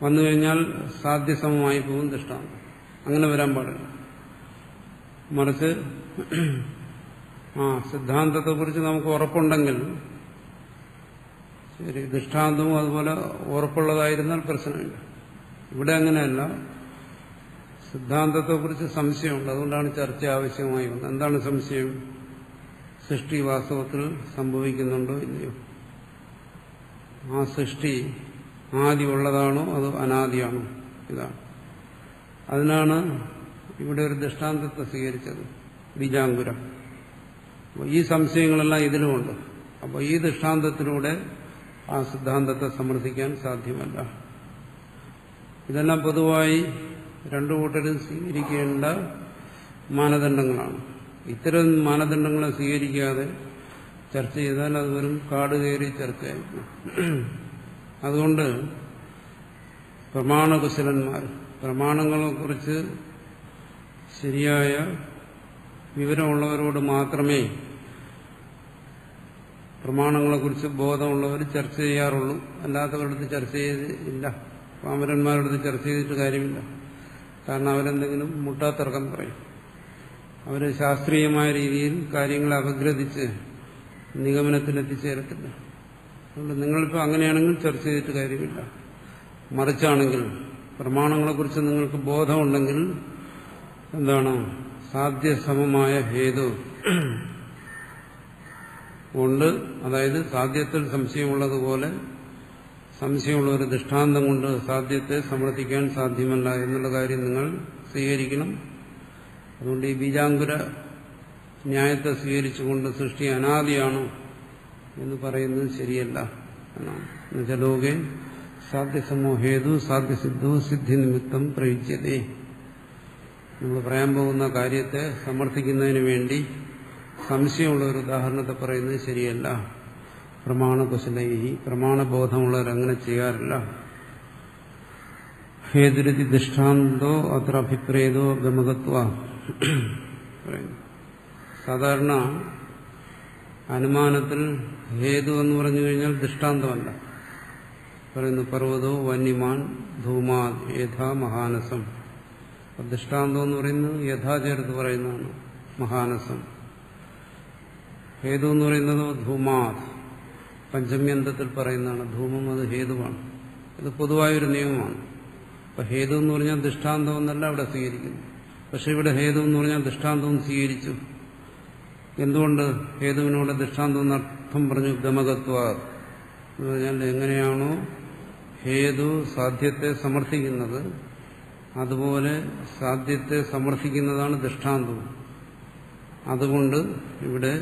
വന്നു കഴിഞ്ഞാൽ സാധ്യസമമായി പോകും ദൃഷ്ടാന്തം. അങ്ങനെ വരാൻ പാടില്ല. മറിച്ച് സിദ്ധാന്തത്തെക്കുറിച്ച് നമുക്ക് ഉറപ്പുണ്ടെങ്കിൽ ശരി, ദൃഷ്ടാന്തവും അതുപോലെ ഉറപ്പുള്ളതായിരുന്നാൽ പ്രശ്നമില്ല. ഇവിടെ അങ്ങനെയല്ല. സിദ്ധാന്തത്തെക്കുറിച്ച് സംശയമുണ്ട്, അതുകൊണ്ടാണ് ചർച്ച ആവശ്യമായി വന്നത്. എന്താണ് സംശയം? സൃഷ്ടി വാസ്തവത്തിൽ സംഭവിക്കുന്നുണ്ടോ ഇല്ലയോ? ആ സൃഷ്ടി ആദി ഉള്ളതാണോ അതോ അനാദിയാണോ? ഇതാണ്. അതിനാണ് ഇവിടെ ഒരു ദൃഷ്ടാന്തത്തെ സ്വീകരിച്ചത്, ബീജാങ്കുരം. അപ്പോൾ ഈ സംശയങ്ങളെല്ലാം ഇതിലുമുണ്ട്. അപ്പോൾ ഈ ദൃഷ്ടാന്തത്തിലൂടെ ആ സിദ്ധാന്തത്തെ സമർത്ഥിക്കാൻ സാധ്യമല്ല. ഇതെല്ലാം പൊതുവായി രണ്ടു കൂട്ടരും സ്വീകരിക്കേണ്ട മാനദണ്ഡങ്ങളാണ്. ഇത്തരം മാനദണ്ഡങ്ങളെ സ്വീകരിക്കാതെ ചർച്ച ചെയ്താൽ അത് വെറും കാട് കയറി ചർച്ചയായിരിക്കും. അതുകൊണ്ട് പ്രമാണകുശലന്മാർ പ്രമാണങ്ങളെക്കുറിച്ച് ശരിയായ വിവരമുള്ളവരോട് മാത്രമേ പ്രമാണങ്ങളെക്കുറിച്ച് ബോധമുള്ളവർ ചർച്ച ചെയ്യാറുള്ളൂ. അല്ലാത്തവരടുത്ത് ചർച്ച ചെയ്തില്ല. പാമരന്മാരടുത്ത് ചർച്ച ചെയ്തിട്ട് കാര്യമില്ല. കാരണം അവരെന്തെങ്കിലും മുട്ടാത്തർക്കം പറയും. അവർ ശാസ്ത്രീയമായ രീതിയിൽ കാര്യങ്ങളെ അപഗ്രഥിച്ച് നിഗമനത്തിലെത്തിച്ചേരത്തില്ല. അതുകൊണ്ട് നിങ്ങളിപ്പോൾ അങ്ങനെയാണെങ്കിൽ ചർച്ച ചെയ്തിട്ട് കാര്യമില്ല. മറിച്ചാണെങ്കിൽ പ്രമാണങ്ങളെക്കുറിച്ച് നിങ്ങൾക്ക് ബോധമുണ്ടെങ്കിൽ എന്താണ് സാധ്യസമമായ ഹേതു കൊണ്ട്, അതായത് സാധ്യത്തിൽ സംശയമുള്ളതുപോലെ സംശയമുള്ള ഒരു ദൃഷ്ടാന്തം കൊണ്ട് സാധ്യത്തെ സമർത്ഥിക്കാൻ സാധ്യമല്ല എന്നുള്ള കാര്യം നിങ്ങൾ സ്വീകരിക്കണം. അതുകൊണ്ട് ഈ ബീജാങ്കുര ന്യായത്തെ സ്വീകരിച്ചുകൊണ്ട് സൃഷ്ടി അനാദിയാണ് എന്ന് പറയുന്നത് ശരിയല്ല എന്നാണ്. എന്നുവെച്ചാലോകെ സാധ്യസമോ ഹേതു സാധ്യസിദ്ധോ സിദ്ധി നിമിത്തം പ്രയുജ്യതേ. നമ്മൾ പറയാൻ പോകുന്ന കാര്യത്തെ സമർത്ഥിക്കുന്നതിന് വേണ്ടി സംശയമുള്ള ഒരു ഉദാഹരണത്തെ പറയുന്നത് ശരിയല്ല. പ്രമാണകുശലൈഹി, പ്രമാണബോധമുള്ളവരങ്ങനെ ചെയ്യാറില്ല. ഹേതുരതി ദൃഷ്ടാന്തോ അത്ര അഭിപ്രേതോ ഗമകത്വ പറയുന്നു. സാധാരണ അനുമാനത്തിൽ ഹേതു എന്ന് പറഞ്ഞു കഴിഞ്ഞാൽ ദൃഷ്ടാന്തമല്ല. പറയുന്നു പർവ്വതോ വന്യമാൻ ധൂമാ യഥാ മഹാനസം. ദൃഷ്ടാന്തം എന്ന് പറയുന്നത് യഥാ ചേർത്ത് പറയുന്നതാണ് മഹാനസം. ഹേതു എന്ന് പറയുന്നത് ധൂമാത്, പഞ്ചമ്യന്തത്തിൽ പറയുന്നതാണ്. ധൂമം അത് ഹേതുവാണ്. ഇത് പൊതുവായൊരു നിയമമാണ്. അപ്പൊ ഹേതു എന്ന് പറഞ്ഞാൽ ദൃഷ്ടാന്തം എന്നല്ല അവിടെ സ്വീകരിക്കുന്നു. പക്ഷെ ഇവിടെ ഹേതു എന്ന് പറഞ്ഞാൽ ദൃഷ്ടാന്തവും സ്വീകരിച്ചു. എന്തുകൊണ്ട് ഹേതുവിനോട് ദൃഷ്ടാന്തം എന്നർത്ഥം പറഞ്ഞു? ഗമകത്വ എന്ന് പറഞ്ഞാൽ എങ്ങനെയാണോ ഹേതു സാധ്യത്തെ സമർത്ഥിക്കുന്നത് അതുപോലെ സാധ്യത്തെ സമർത്ഥിക്കുന്നതാണ് ദൃഷ്ടാന്തവും. അതുകൊണ്ട് ഇവിടെ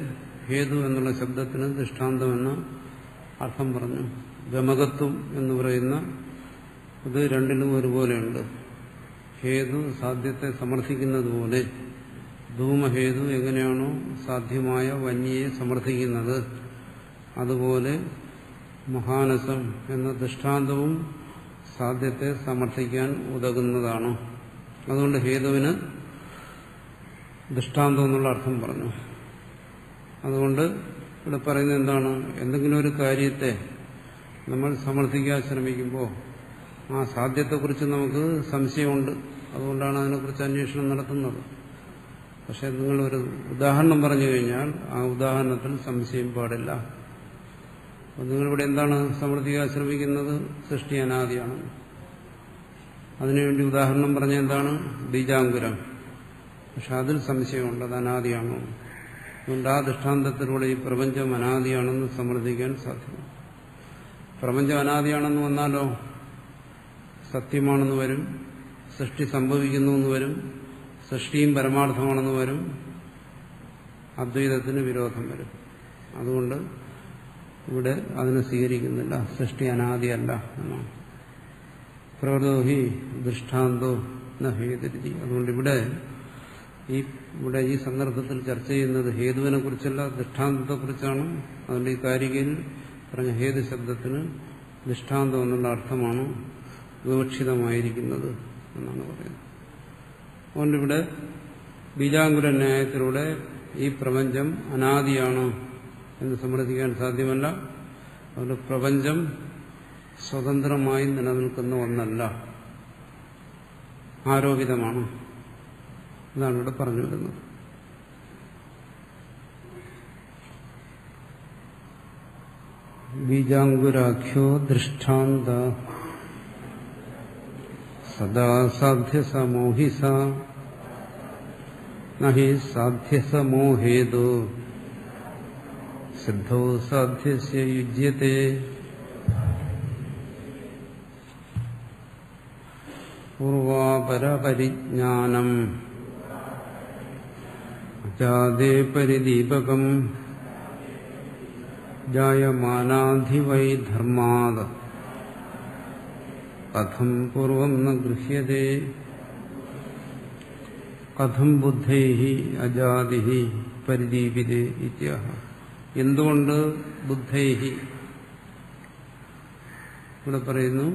ഹേതു എന്നുള്ള ശബ്ദത്തിന് ദൃഷ്ടാന്തമെന്ന അർത്ഥം പറഞ്ഞു. ഗമകത്വം എന്ന് പറയുന്ന ഇത് രണ്ടിലും ഒരുപോലെയുണ്ട്. ഹേതു സാധ്യത്തെ സമർത്ഥിക്കുന്നത് പോലെ ധൂമഹേതു എങ്ങനെയാണോ സാധ്യമായ വന്യയെ സമർത്ഥിക്കുന്നത് അതുപോലെ മഹാനസം എന്ന ദൃഷ്ടാന്തവും സാധ്യത്തെ സമർത്ഥിക്കാൻ ഉതകുന്നതാണ്. അതുകൊണ്ട് ഹേതുവിന് ദൃഷ്ടാന്തം എന്നുള്ള അർത്ഥം പറഞ്ഞു. അതുകൊണ്ട് ഇവിടെ പറയുന്നത് എന്താണ്? എന്തെങ്കിലും ഒരു കാര്യത്തെ നമ്മൾ സമർത്ഥിക്കാൻ ശ്രമിക്കുമ്പോൾ ആ സാധ്യത്തെക്കുറിച്ച് നമുക്ക് സംശയമുണ്ട്. അതുകൊണ്ടാണ് അതിനെക്കുറിച്ച് അന്വേഷണം നടത്തുന്നത്. പക്ഷെ നിങ്ങളൊരു ഉദാഹരണം പറഞ്ഞു കഴിഞ്ഞാൽ ആ ഉദാഹരണത്തിൽ സംശയം പാടില്ല. അപ്പോൾ നിങ്ങളിവിടെ എന്താണ് സമർത്ഥിക്കാൻ ശ്രമിക്കുന്നത്? സൃഷ്ടി അനാദിയാണ്. അതിനുവേണ്ടി ഉദാഹരണം പറഞ്ഞ എന്താണ്? ബീജാങ്കുരം. പക്ഷെ അതിൽ സംശയമുണ്ട്, അത് അനാദിയാണോ? അതുകൊണ്ട് ആ ദൃഷ്ടാന്തത്തിലൂടെ ഈ പ്രപഞ്ചം അനാദിയാണെന്ന് സമർത്ഥിക്കാൻ സാധ്യമല്ല. പ്രപഞ്ചം അനാദിയാണെന്ന് വന്നാലോ സത്യമാണെന്ന് വരും, സൃഷ്ടി സംഭവിക്കുന്നു എന്ന് വരും, സൃഷ്ടിയും പരമാർത്ഥമാണെന്ന് വരും, അദ്വൈതത്തിന് വിരോധം വരും. അതുകൊണ്ട് ഇവിടെ അതിനെ സ്വീകരിക്കുന്നില്ല. സൃഷ്ടി അനാദിയല്ല എന്നാണ്. പ്രകൃതോഹി ദൃഷ്ടാന്തോ ന ഹേതുരിതി. അതുകൊണ്ട് ഇവിടെ ഈ സന്ദർഭത്തിൽ ചർച്ച ചെയ്യുന്നത് ഹേതുവിനെ കുറിച്ചല്ല, ദൃഷ്ടാന്തത്തെക്കുറിച്ചാണ്. അതുകൊണ്ട് ഈ കാരികയിൽ പറഞ്ഞ ഹേതു ശബ്ദത്തിന് ദൃഷ്ടാന്തം എന്നുള്ള അർത്ഥമാണ് വിവക്ഷിതമായിരിക്കുന്നത് എന്നാണ് പറയുന്നത്. അതുകൊണ്ടിവിടെ ബീജാങ്കുര ന്യായത്തിലൂടെ ഈ പ്രപഞ്ചം അനാദിയാണ് എന്ന് സമർത്ഥിക്കാൻ സാധ്യമല്ല. അതുകൊണ്ട് പ്രപഞ്ചം സ്വതന്ത്രമായി നിലനിൽക്കുന്ന ഒന്നല്ല, ആരോപിതമാണ്. ഇതാണ് ഇവിടെ പറഞ്ഞു വരുന്നത്. ബീജാങ്കുരാഖ്യോ ദൃഷ്ടാന്ത സദാ സാധ്യസമോഹിസ നഹി സാധ്യസമോഹേതോ സിദ്ധോ സാധ്യസ്യ യുജ്യത്തെ. പൂർവാപരപരിജ്ഞാനം അജാതേ പരിദീപകം ജായമാനാധിവൈ ധർമാത് കഥം പൂർവം ന ഗൃഹ്യതേ. കഥം ബുദ്ധൈഹി അജാതിഹി പരിദീപിതേ ഇത്യാഹ. എന്തുകൊണ്ട് ബുദ്ധൈഹി? ഇവിടെ പറയുന്നു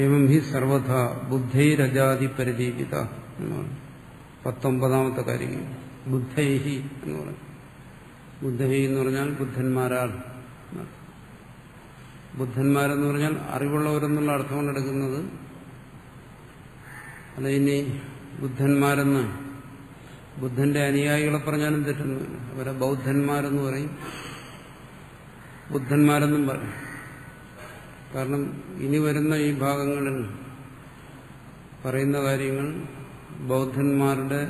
ഏവം ഹി സർവഥ ബുദ്ധൈരജാതി പരിദീപിത എന്ന് പറഞ്ഞു. 19ാമത്തെ കാര്യം ബുദ്ധൈഹി എന്ന് പറഞ്ഞു. ബുദ്ധൈ എന്ന് പറഞ്ഞാൽ ബുദ്ധന്മാരാൽ. ബുദ്ധന്മാരെന്ന് പറഞ്ഞാൽ അറിവുള്ളവരെന്നുള്ള അർത്ഥമാണ് എടുക്കുന്നത്. അല്ല, ഇനി ബുദ്ധന്മാരെന്ന് ബുദ്ധന്റെ അനുയായികളെ പറഞ്ഞാലും തെറ്റുന്നില്ല. അവരെ ബൗദ്ധന്മാരെന്ന് പറയും, ബുദ്ധന്മാരെന്നും പറയും. കാരണം ഇനി വരുന്ന ഈ ഭാഗങ്ങളിൽ പറയുന്ന കാര്യങ്ങൾ ബൗദ്ധന്മാരുടെ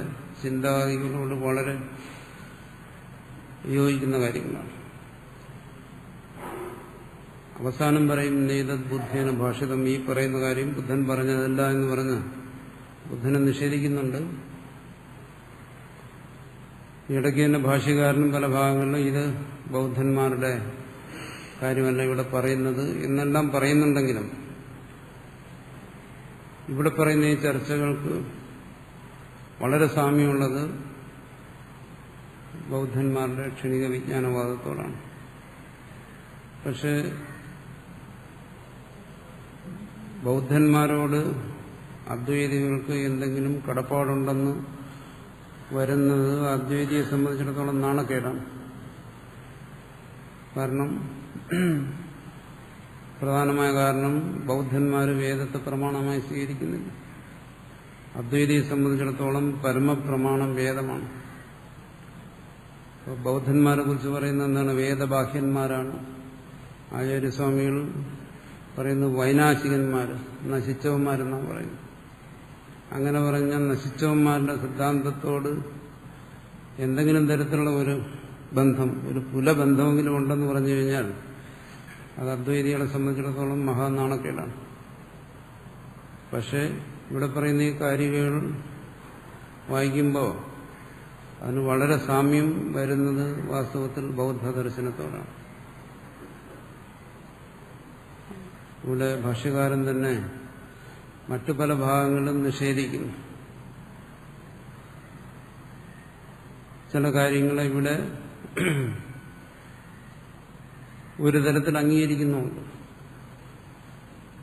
ചിന്താഗതികളോട് വളരെ യോജിക്കുന്ന കാര്യങ്ങളാണ്. അവസാനം പറയും നെയ്തത് ബുദ്ധേന ഭാഷിതം. ഈ പറയുന്ന കാര്യം ബുദ്ധൻ പറഞ്ഞതല്ല എന്ന് പറഞ്ഞ് ബുദ്ധനെ നിഷേധിക്കുന്നുണ്ട്. ഇടയ്ക്ക് തന്നെ ഭാഷ്യകാരനും പല ഭാഗങ്ങളിലും ഇത് ബൗദ്ധന്മാരുടെ കാര്യമല്ല ഇവിടെ പറയുന്നത് എന്നെല്ലാം പറയുന്നുണ്ടെങ്കിലും ഇവിടെ പറയുന്ന ഈ ചർച്ചകൾക്ക് വളരെ സാമ്യമുള്ളത് ബൗദ്ധന്മാരുടെ ക്ഷണിക വിജ്ഞാനവാദത്തോടാണ്. പക്ഷെ ബൗദ്ധന്മാരോട് അദ്വൈതികൾക്ക് എന്തെങ്കിലും കടപ്പാടുണ്ടെന്ന് വരുന്നത് അദ്വൈതിയെ സംബന്ധിച്ചിടത്തോളം നാണക്കേടാണ്. കാരണം പ്രധാനമായ കാരണം ബൗദ്ധന്മാർ വേദത്തെ പ്രമാണമായി സ്വീകരിക്കുന്നില്ല. അദ്വൈതിയെ സംബന്ധിച്ചിടത്തോളം പരമപ്രമാണം വേദമാണ്. ബൗദ്ധന്മാരെ കുറിച്ച് പറയുന്നത് എന്താണ്? വേദബാഹ്യന്മാരാണ്. ആചാര്യസ്വാമികൾ പറയുന്നത് വൈനാശികന്മാർ, നശിച്ചവന്മാരെന്നാണ് പറയുന്നത്. അങ്ങനെ പറഞ്ഞാൽ നശിച്ചവന്മാരുടെ സിദ്ധാന്തത്തോട് എന്തെങ്കിലും തരത്തിലുള്ള ഒരു ബന്ധം, ഒരു കുലബന്ധമെങ്കിലും ഉണ്ടെന്ന് പറഞ്ഞു കഴിഞ്ഞാൽ അത് അദ്വൈതികളെ സംബന്ധിച്ചിടത്തോളം മഹാനാണക്കേടാണ്. പക്ഷെ ഇവിടെ പറയുന്ന ഈ കാര്യങ്ങൾ വായിക്കുമ്പോൾ അതിന് വളരെ സാമ്യം വരുന്നത് വാസ്തവത്തിൽ ബൗദ്ധ ദർശനത്തോടാണ്. ഇവിടെ ഭാഷ്യകാരൻ തന്നെ മറ്റു പല ഭാഗങ്ങളും നിഷേധിക്കുന്നു. ചില കാര്യങ്ങളെ ഇവിടെ ഒരു തരത്തിൽ അംഗീകരിക്കുന്നുണ്ട്.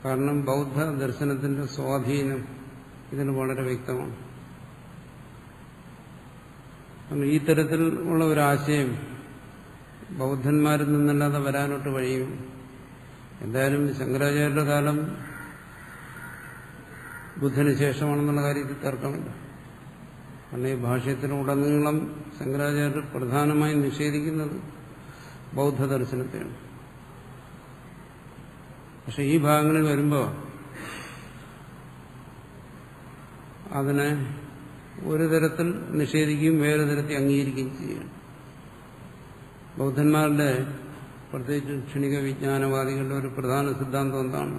കാരണം ബൗദ്ധ ദർശനത്തിന്റെ സ്വാധീനം ഇതിന് വളരെ വ്യക്തമാണ്. ഈ തരത്തിൽ ഉള്ള ഒരാശയം ബൗദ്ധന്മാരിൽ നിന്നല്ലാതെ വരാനൊട്ട് വഴിയും. എന്തായാലും ശങ്കരാചാര്യരുടെ കാലം ബുദ്ധന് ശേഷമാണെന്നുള്ള കാര്യത്തിൽ തർക്കമില്ല. കാരണം ഈ ഭാഷ്യത്തിലുടനീളം ശങ്കരാചാര്യർ പ്രധാനമായും നിഷേധിക്കുന്നത് ബൗദ്ധ ദർശനത്തെയാണ്. പക്ഷെ ഈ ഭാഗങ്ങളിൽ വരുമ്പോൾ അതിനെ ഒരു തരത്തിൽ നിഷേധിക്കുകയും വേറെ തരത്തിൽ അംഗീകരിക്കുകയും ചെയ്യുകയാണ്. ബൗദ്ധന്മാരുടെ പ്രത്യേകിച്ച് ക്ഷണിക വിജ്ഞാനവാദികളുടെ ഒരു പ്രധാന സിദ്ധാന്തം എന്താണ്?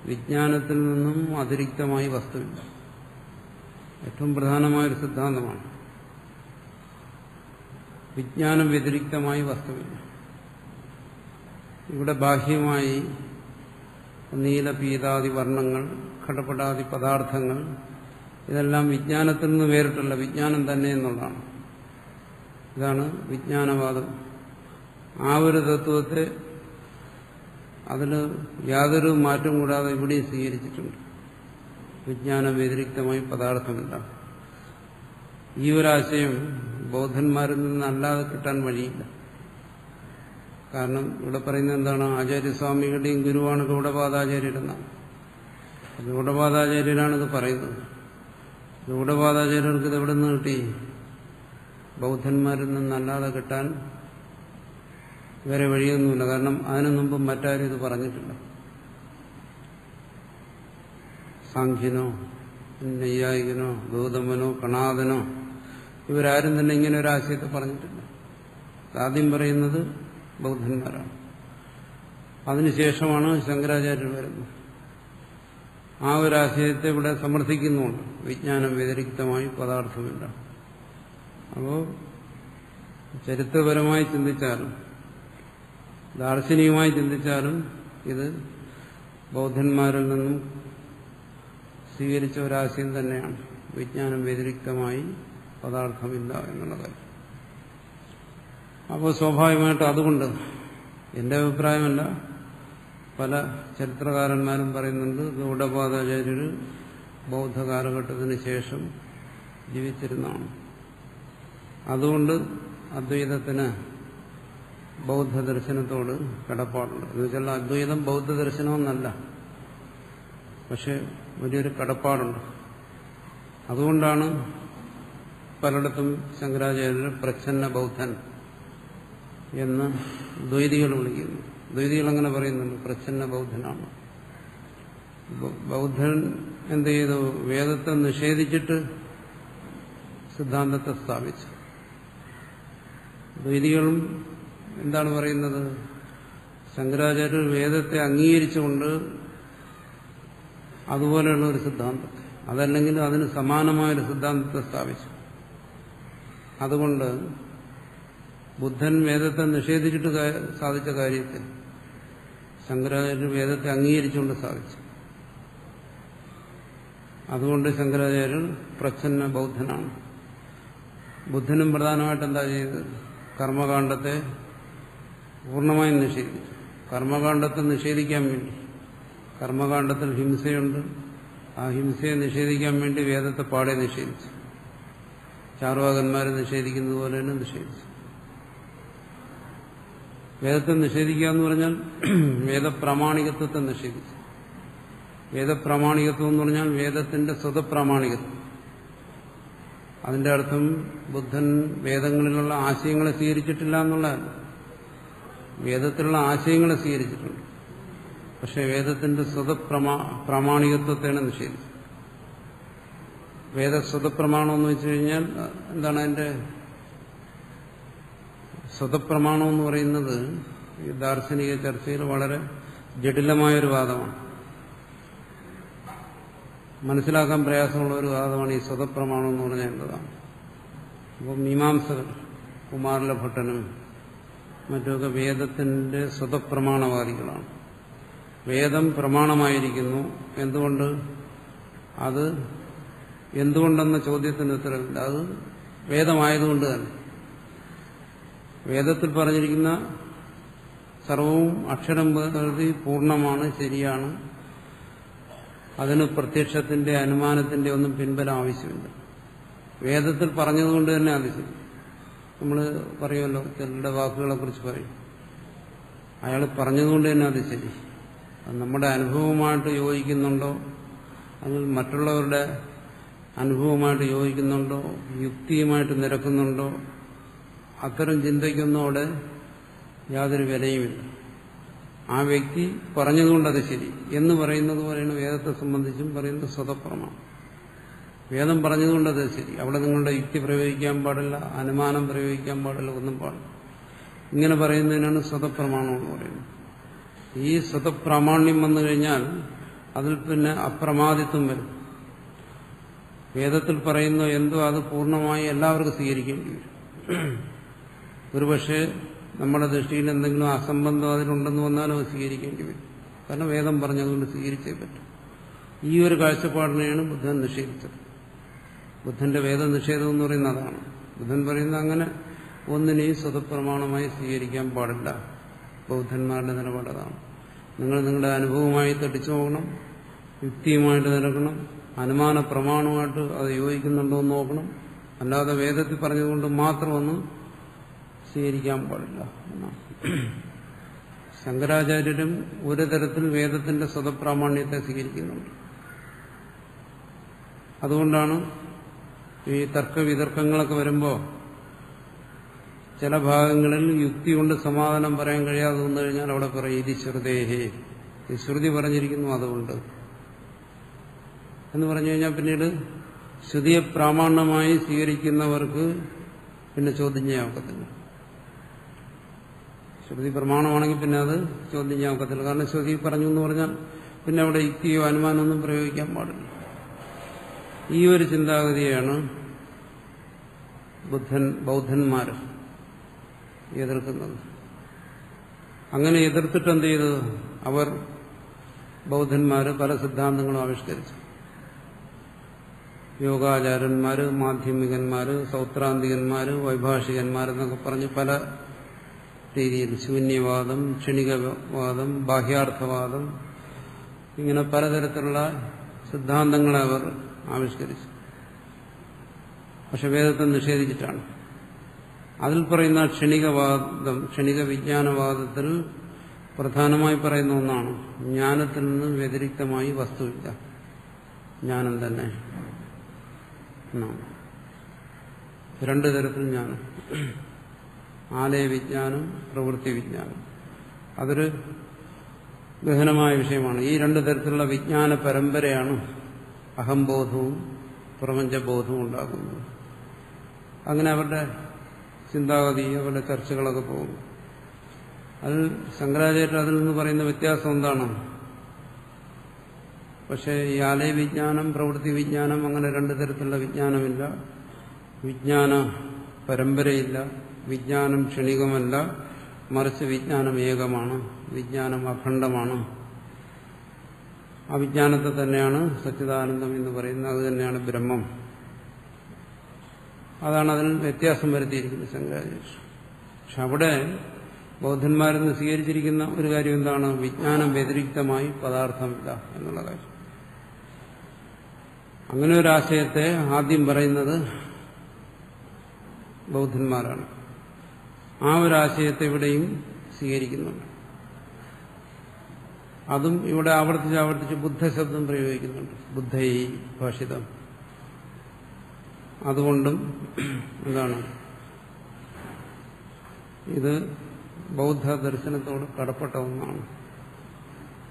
വിജ്ഞാനത്തിൽ നിന്നും അതിരിക്തമായി വസ്തുവില്ല. ഏറ്റവും പ്രധാനമായൊരു സിദ്ധാന്തമാണ്. വിജ്ഞാനം വ്യതിരിക്തമായി വസ്തുവില്ല. ഇവിടെ ബാഹ്യമായി നീല പീതാദി വർണ്ണങ്ങൾ, ഘടപടാദി പദാർത്ഥങ്ങൾ, ഇതെല്ലാം വിജ്ഞാനത്തിൽ നിന്ന് വേറിട്ടല്ല, വിജ്ഞാനം തന്നെ എന്നുള്ളതാണ്. ഇതാണ് വിജ്ഞാനവാദം. ആ ഒരു തത്വത്തെ അതിൽ യാതൊരു മാറ്റം കൂടാതെ ഇവിടെയും സ്വീകരിച്ചിട്ടുണ്ട്. വിജ്ഞാനം വ്യതിരിക്തമായി പദാർത്ഥമില്ല. ഈ ഒരാശയം ബൗദ്ധന്മാരിൽ നിന്നല്ലാതെ കിട്ടാൻ വഴിയില്ല. കാരണം ഇവിടെ പറയുന്നത് എന്താണ്? ആചാര്യസ്വാമികളുടെയും ഗുരുവാണ് ഗൗഡപാദാചാര്യരെന്നാണ്. ഗൗഡപാദാചാര്യരാണ് ഇത് പറയുന്നത്. ഗൗഡപാദാചാര്യർക്ക് ഇത് എവിടെ നിന്ന് കിട്ടി? ബൗദ്ധന്മാരിൽ നിന്നല്ലാതെ കിട്ടാൻ വേറെ വഴിയൊന്നുമില്ല. കാരണം അതിനു മുമ്പ് മറ്റാരും ഇത് പറഞ്ഞിട്ടില്ല. സാഖ്യനോ നൈയായികനോ ഗൗതമനോ കണാദനോ ഇവരാരും തന്നെ ഇങ്ങനെ ഒരു ആശയത്തെ പറഞ്ഞിട്ടില്ല. ആദ്യം പറയുന്നത് ബൗദ്ധന്മാരാണ്. അതിനുശേഷമാണ് ശങ്കരാചാര്യർ വരുന്നത്. ആ ഒരു ആശയത്തെ ഇവിടെ സമർത്ഥിക്കുന്നുണ്ട്. വിജ്ഞാനം വ്യതിരിക്തമായി പദാർത്ഥമില്ല. അപ്പോൾ ചരിത്രപരമായി ചിന്തിച്ചാലും ദാർശനികമായി ചിന്തിച്ചാലും ഇത് ബൗദ്ധന്മാരിൽ നിന്നും സ്വീകരിച്ച ഒരാശയം തന്നെയാണ്. വിജ്ഞാനം വ്യതിരിക്തമായി പദാർത്ഥമില്ല എന്നുള്ള കാര്യം. അപ്പോൾ സ്വാഭാവികമായിട്ട് അതുകൊണ്ട് എന്റെ അഭിപ്രായമല്ല, പല ചരിത്രകാരന്മാരും പറയുന്നുണ്ട് ഗൗഡപാദാചാര്യർ ബൗദ്ധ കാലഘട്ടത്തിന് ശേഷം ജീവിച്ചിരുന്നതാണ്. അതുകൊണ്ട് അദ്വൈതത്തിന് ബൗദ്ധ ദർശനത്തോട് കടപ്പാടുണ്ട്. എന്ന് വെച്ചാൽ അദ്വൈതം ബൗദ്ധ ദർശനമെന്നല്ല, പക്ഷെ വലിയൊരു കടപ്പാടുണ്ട്. അതുകൊണ്ടാണ് പലയിടത്തും ശങ്കരാചാര്യർ പ്രച്ഛന്ന ബൗദ്ധൻ എന്ന് ദ്വൈതികൾ വിളിക്കുന്നു. ദ്വൈതികൾ അങ്ങനെ പറയുന്നുണ്ട്, പ്രച്ഛന്ന ബൗദ്ധനാണ്. ബൗദ്ധൻ എന്ത് ചെയ്തു? വേദത്തെ നിഷേധിച്ചിട്ട് സിദ്ധാന്തത്തെ സ്ഥാപിച്ചു. ദ്വൈതികളും എന്താണ് പറയുന്നത്? ശങ്കരാചാര്യർ വേദത്തെ അംഗീകരിച്ചുകൊണ്ട് അതുപോലെയുള്ള ഒരു സിദ്ധാന്തത്തെ, അതല്ലെങ്കിൽ അതിന് സമാനമായൊരു സിദ്ധാന്തത്തെ സ്ഥാപിച്ചു. അതുകൊണ്ട് ബുദ്ധൻ വേദത്തെ നിഷേധിച്ചിട്ട് സാധിച്ച കാര്യത്തിൽ ശങ്കരാചാര്യർ വേദത്തെ അംഗീകരിച്ചുകൊണ്ട് സാധിച്ചു. അതുകൊണ്ട് ശങ്കരാചാര്യർ പ്രച്ഛന്ന ബൗദ്ധനാണ്. ബുദ്ധനും പ്രധാനമായിട്ട് എന്താ ചെയ്തത്? കർമ്മകാണ്ഡത്തെ പൂർണ്ണമായും നിഷേധിച്ചു. കർമ്മകാണ്ഡത്തെ നിഷേധിക്കാൻ വേണ്ടി, കർമ്മകാണ്ഡത്തിൽ ഹിംസയുണ്ട്, ആ ഹിംസയെ നിഷേധിക്കാൻ വേണ്ടി വേദത്തെ പാടെ നിഷേധിച്ചു. ചാർവാകന്മാരെ നിഷേധിക്കുന്നത് പോലെ തന്നെ നിഷേധിച്ചു. വേദത്തെ നിഷേധിക്കുക എന്ന് പറഞ്ഞാൽ വേദപ്രാമാണികത്വത്തെ നിഷേധിച്ചു. വേദപ്രാമാണികത്വം എന്ന് പറഞ്ഞാൽ വേദത്തിന്റെ സ്വതപ്രാമാണികത്വം. അതിന്റെ അർത്ഥം ബുദ്ധൻ വേദങ്ങളിലുള്ള ആശയങ്ങളെ സ്വീകരിച്ചിട്ടില്ല എന്നുള്ളതല്ല. വേദത്തിലുള്ള ആശയങ്ങളെ സ്വീകരിച്ചിട്ടുണ്ട്. പക്ഷെ വേദത്തിന്റെ പ്രാമാണികത്വത്തെയാണ് നിഷേധിച്ചത്. വേദ സ്വതപ്രമാണം എന്ന് വെച്ച് കഴിഞ്ഞാൽ എന്താണ് അതിന്റെ സ്വതപ്രമാണം എന്ന് പറയുന്നത് ഈ ദാർശനിക ചർച്ചയിൽ വളരെ ജടിലമായൊരു വാദമാണ്. മനസ്സിലാക്കാൻ പ്രയാസമുള്ള ഒരു വാദമാണ് ഈ സ്വതപ്രമാണം എന്ന് പറഞ്ഞാൽ എന്നതാണ്. അപ്പോൾ മീമാംസകർ കുമാരല ഭട്ടനും മറ്റുമൊക്കെ വേദത്തിന്റെ സ്വതപ്രമാണവാദികളാണ്. വേദം പ്രമാണമായിരിക്കുന്നു. എന്തുകൊണ്ട്? അത് എന്തുകൊണ്ടെന്ന ചോദ്യത്തിന് ഉത്തരവില്ല. അത് വേദമായതുകൊണ്ട് തന്നെ. വേദത്തിൽ പറഞ്ഞിരിക്കുന്ന സർവവും അക്ഷരം പ്രതി പൂർണ്ണമാണ്, ശരിയാണ്. അതിന് പ്രത്യക്ഷത്തിന്റെ അനുമാനത്തിന്റെ ഒന്നും പിൻബലം ആവശ്യമില്ല. വേദത്തിൽ പറഞ്ഞതുകൊണ്ട് തന്നെ അത് ശരി. നമ്മൾ പറയുമല്ലോ, ചിലരുടെ വാക്കുകളെ കുറിച്ച് പറയും, അയാൾ പറഞ്ഞതുകൊണ്ട് തന്നെ അത് ശരി. അത് നമ്മുടെ അനുഭവമായിട്ട് യോജിക്കുന്നുണ്ടോ, അതിൽ മറ്റുള്ളവരുടെ അനുഭവമായിട്ട് യോജിക്കുന്നുണ്ടോ, യുക്തിയുമായിട്ട് നിരക്കുന്നുണ്ടോ, അത്തരം ചിന്തയ്ക്കൊന്നും അവിടെ യാതൊരു വിലയുമില്ല. ആ വ്യക്തി പറഞ്ഞതുകൊണ്ടത് ശരി എന്ന് പറയുന്നത് പോലെയാണ് വേദത്തെ സംബന്ധിച്ചും പറയുന്നത് സ്വതപ്രമാണ്. വേദം പറഞ്ഞതുകൊണ്ടത് ശരി. അവിടെ നിങ്ങളുടെ യുക്തി പ്രയോഗിക്കാൻ പാടില്ല, അനുമാനം പ്രയോഗിക്കാൻ പാടില്ല, ഒന്നും പാടില്ല. ഇങ്ങനെ പറയുന്നതിനാണ് സ്വതപ്രമാണം എന്ന് പറയുന്നത്. ഈ സ്വതപ്രാമാണ്യം വന്നു കഴിഞ്ഞാൽ അതിൽ പിന്നെ അപ്രമാദിത്വം വരും. വേദത്തിൽ പറയുന്ന എന്തോ അത് പൂർണ്ണമായി എല്ലാവർക്കും സ്വീകരിക്കേണ്ടി വരും. ഒരുപക്ഷെ നമ്മുടെ ദൃഷ്ടിയിൽ എന്തെങ്കിലും അസംബന്ധം അതിലുണ്ടെന്ന് വന്നാലും അത് സ്വീകരിക്കേണ്ടി വരും. കാരണം വേദം പറഞ്ഞതുകൊണ്ട് സ്വീകരിച്ചേ പറ്റും. ഈ ഒരു കാഴ്ചപ്പാടിനെയാണ് ബുദ്ധൻ നിഷേധിച്ചത്. ബുദ്ധന്റെ വേദനിഷേധം എന്ന് പറയുന്നത് അതാണ്. ബുദ്ധൻ പറയുന്നത് അങ്ങനെ ഒന്നിനെയും സ്വതപ്രമാണമായി സ്വീകരിക്കാൻ പാടില്ല. ബൗദ്ധന്മാരുടെ നിലപാടതാണ്. നിങ്ങൾ നിങ്ങളുടെ അനുഭവമായി തടിച്ചു നോക്കണം, യുക്തിയുമായിട്ട് നിരക്കണം, അനുമാന പ്രമാണമായിട്ട് അത് യോജിക്കുന്നുണ്ടോ എന്ന് നോക്കണം. അല്ലാതെ വേദത്തിൽ പറഞ്ഞതുകൊണ്ട് മാത്രമൊന്നും സ്വീകരിക്കാൻ പാടില്ല എന്നാണ്. ശങ്കരാചാര്യരും ഒരു തരത്തിൽ വേദത്തിന്റെ സ്വതപ്രാമാണ്യത്തെ സ്വീകരിക്കുന്നുണ്ട്. അതുകൊണ്ടാണ് ഈ തർക്കവിതർക്കങ്ങളൊക്കെ വരുമ്പോൾ ചില ഭാഗങ്ങളിൽ യുക്തി കൊണ്ട് സമാധാനം പറയാൻ കഴിയാതെ വന്നു കഴിഞ്ഞാൽ അവിടെ പറയും ഇത് ശ്രുതേഹേ, ഈ ശ്രുതി പറഞ്ഞിരിക്കുന്നു അതുകൊണ്ട് എന്ന് പറഞ്ഞു കഴിഞ്ഞാൽ പിന്നീട് ശ്രുതിയെ പ്രാമാണ്യമായി സ്വീകരിക്കുന്നവർക്ക് പിന്നെ ചോദ്യം ചെയ്യാൻ ഒക്കത്തില്ല. ശ്രുതി പ്രമാണമാണെങ്കിൽ പിന്നെ അത് ചോദ്യം ചെയ്യാൻ ഒക്കത്തില്ല. കാരണം ശ്രുതി പറഞ്ഞു എന്ന് പറഞ്ഞാൽ പിന്നെ അവിടെ യുക്തിയോ അനുമാനമൊന്നും പ്രയോഗിക്കാൻ പാടില്ല. ഈ ഒരു ചിന്താഗതിയാണ് ബൗദ്ധന്മാർ എതിർക്കുന്നത്. അങ്ങനെ എതിർത്തിട്ട് എന്ത് ചെയ്തു? അവർ ബൗദ്ധന്മാര് പല സിദ്ധാന്തങ്ങളും ആവിഷ്കരിച്ചു. യോഗാചാര്യന്മാര്, മാധ്യമികന്മാര്, സൗത്രാന്തികന്മാര്, വൈഭാഷികന്മാരെന്നൊക്കെ പറഞ്ഞ് പല രീതിയിൽ ശൂന്യവാദം, ക്ഷണികവാദം, ബാഹ്യാർത്ഥവാദം, ഇങ്ങനെ പലതരത്തിലുള്ള സിദ്ധാന്തങ്ങളെ അവർ ആവിഷ്കരിച്ചു. പക്ഷെ വേദത്തെ നിഷേധിച്ചിട്ടാണ്. അതിൽ പറയുന്ന ക്ഷണികവാദം, ക്ഷണിക വിജ്ഞാനവാദത്തിൽ പ്രധാനമായി പറയുന്ന ഒന്നാണ് ജ്ഞാനത്തിൽ നിന്ന് വ്യതിരിക്തമായി വസ്തുവില്ല, ജ്ഞാനം തന്നെ. രണ്ടു തരത്തിൽ ജ്ഞാനം, ആലയ വിജ്ഞാനം, പ്രവൃത്തി വിജ്ഞാനം. അതൊരു ഗഹനമായ വിഷയമാണ്. ഈ രണ്ടു തരത്തിലുള്ള വിജ്ഞാന പരമ്പരയാണ് അഹംബോധവും പ്രപഞ്ചബോധവും ഉണ്ടാകുന്നത്. അങ്ങനെ അവരുടെ ചിന്താഗതി, അവരുടെ ചർച്ചകളൊക്കെ പോകുന്നു. അതിൽ ശങ്കരാചാര്യർ അതിൽ നിന്ന് പറയുന്ന വ്യത്യാസം എന്താണ്? പക്ഷേ ഈ ആലയ വിജ്ഞാനം, പ്രവൃത്തി വിജ്ഞാനം, അങ്ങനെ രണ്ടു തരത്തിലുള്ള വിജ്ഞാനമില്ല. വിജ്ഞാന പരമ്പരയില്ല. വിജ്ഞാനം ക്ഷണികമല്ല, മറിച്ച് വിജ്ഞാനം ഏകമാണ്, വിജ്ഞാനം അഖണ്ഡമാണ്. ആ വിജ്ഞാനത്തെ തന്നെയാണ് സച്ചിദാനന്ദം എന്ന് പറയുന്നത്. അത് തന്നെയാണ് ബ്രഹ്മം. അതാണ് അതിൽ വ്യത്യാസം വരുത്തിയിരിക്കുന്നത് ശങ്കരാചാര്യർ. പക്ഷെ അവിടെ ബൗദ്ധന്മാരെന്ന് സ്വീകരിച്ചിരിക്കുന്ന ഒരു കാര്യം എന്താണ്? വിജ്ഞാനം വ്യതിരിക്തമായി പദാർത്ഥമില്ല എന്നുള്ള കാര്യം. അങ്ങനെ ഒരു ആശയത്തെ ആദ്യം പറയുന്നത് ബൗദ്ധന്മാരാണ്. ആ ഒരു ആശയത്തെ ഇവിടെയും സ്വീകരിക്കുന്നുണ്ട്. അതും ഇവിടെ ആവർത്തിച്ച് ബുദ്ധശബ്ദം പ്രയോഗിക്കുന്നുണ്ട്. ബുദ്ധൈ ഭാഷിതം. അതുകൊണ്ടും എന്താണ്, ഇത് ബൗദ്ധ ദർശനത്തോട് കടപ്പെട്ട ഒന്നാണ്.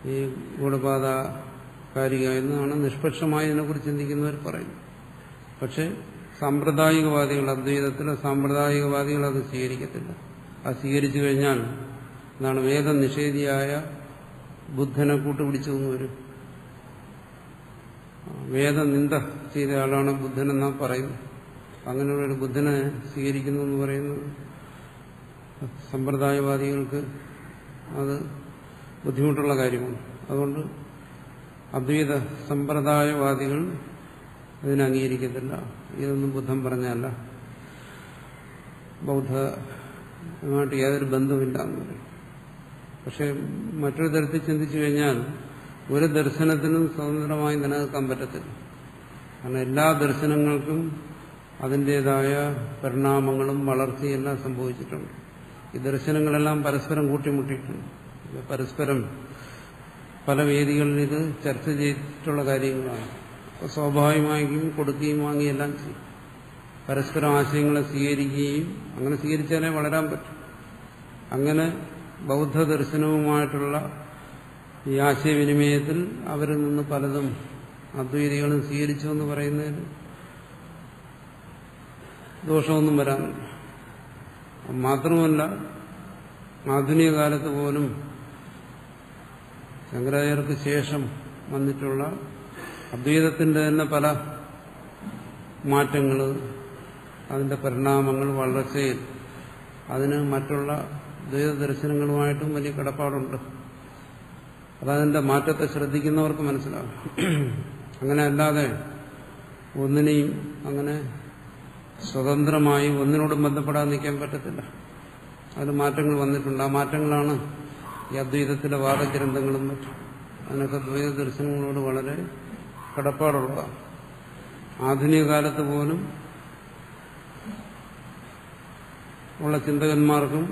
ഈ ഗൂഢബാധകാരിക എന്നാണ് നിഷ്പക്ഷമായി ഇതിനെക്കുറിച്ച് ചിന്തിക്കുന്നവർ പറയുന്നു. പക്ഷെ സാമ്പ്രദായികവാദികൾ, അദ്വൈതത്തിലെ സാമ്പ്രദായികവാദികൾ അത് സ്വീകരിക്കത്തില്ല. അത് സ്വീകരിച്ചു കഴിഞ്ഞാൽ എന്താണ്, വേദനിഷേധിയായ ബുദ്ധനെ കൂട്ടുപിടിച്ചു എന്ന് വരും. വേദനിന്ദ ചെയ്ത ആളാണ് ബുദ്ധനെന്നാ പറയുന്നത്. അങ്ങനെയുള്ളൊരു ബുദ്ധനെ സ്വീകരിക്കുന്നു എന്ന് പറയുന്നത് സമ്പ്രദായവാദികൾക്ക് അത് ബുദ്ധിമുട്ടുള്ള കാര്യമാണ്. അതുകൊണ്ട് അദ്വൈത സമ്പ്രദായവാദികൾ ഇതിനെ അംഗീകരിക്കത്തില്ല. ഇതൊന്നും ബുദ്ധൻ പറഞ്ഞല്ല, ബൗദ്ധമായിട്ട് യാതൊരു ബന്ധമില്ല എന്ന് പറയും. പക്ഷെ മറ്റൊരു തരത്തിൽ ചിന്തിച്ചു കഴിഞ്ഞാൽ ഒരു ദർശനത്തിനും സ്വതന്ത്രമായി നിലനിൽക്കാൻ പറ്റത്തില്ല. കാരണം എല്ലാ ദർശനങ്ങൾക്കും അതിൻ്റെതായ പരിണാമങ്ങളും വളർച്ചയെല്ലാം സംഭവിച്ചിട്ടുണ്ട്. ഈ ദർശനങ്ങളെല്ലാം പരസ്പരം കൂട്ടിമുട്ടിയിട്ടുണ്ട്. പരസ്പരം പല വേദികളിൽ ഇത് ചർച്ച ചെയ്തിട്ടുള്ള കാര്യങ്ങളാണ്. അപ്പോൾ സ്വാഭാവികമായും കൊടുക്കുകയും വാങ്ങുകയെല്ലാം ചെയ്യും. പരസ്പരം ആശയങ്ങളെ സ്വീകരിക്കുകയും, അങ്ങനെ സ്വീകരിച്ചാലേ വളരാൻ പറ്റും. അങ്ങനെ ബൗദ്ധ ദർശനവുമായിട്ടുള്ള ഈ ആശയവിനിമയത്തിൽ അവരിൽ നിന്ന് പലതും അദ്വൈതികളും സ്വീകരിച്ചു എന്ന് പറയുന്നതിൽ ദോഷമൊന്നും വരാനില്ല. മാത്രമല്ല, ആധുനിക കാലത്ത് പോലും ശങ്കരാചാര്യർക്ക് ശേഷം വന്നിട്ടുള്ള അദ്വൈതത്തിന്റെ തന്നെ പല മാറ്റങ്ങൾ, അതിന്റെ പരിണാമങ്ങൾ, വളർച്ചയിൽ അതിന് മറ്റുള്ള ദ്വൈത ദർശനങ്ങളുമായിട്ടും വലിയ കടപ്പാടുണ്ട്. അതതിന്റെ മാറ്റത്തെ ശ്രദ്ധിക്കുന്നവർക്ക് മനസ്സിലാകും. അങ്ങനെ അല്ലാതെ ഒന്നിനെയും അങ്ങനെ സ്വതന്ത്രമായി ഒന്നിനോടും ബന്ധപ്പെടാൻ നിൽക്കാൻ പറ്റത്തില്ല. അതിന് മാറ്റങ്ങൾ വന്നിട്ടുണ്ട്. ആ മാറ്റങ്ങളാണ് ഈ അദ്വൈതത്തിലെ വാദഗ്രന്ഥങ്ങളും മറ്റും. അതിനൊക്കെ ദ്വൈത ദർശനങ്ങളോട് വളരെ കടപ്പാടുള്ളതാണ്. ആധുനിക കാലത്ത് പോലും ഉള്ള ചിന്തകന്മാർക്കും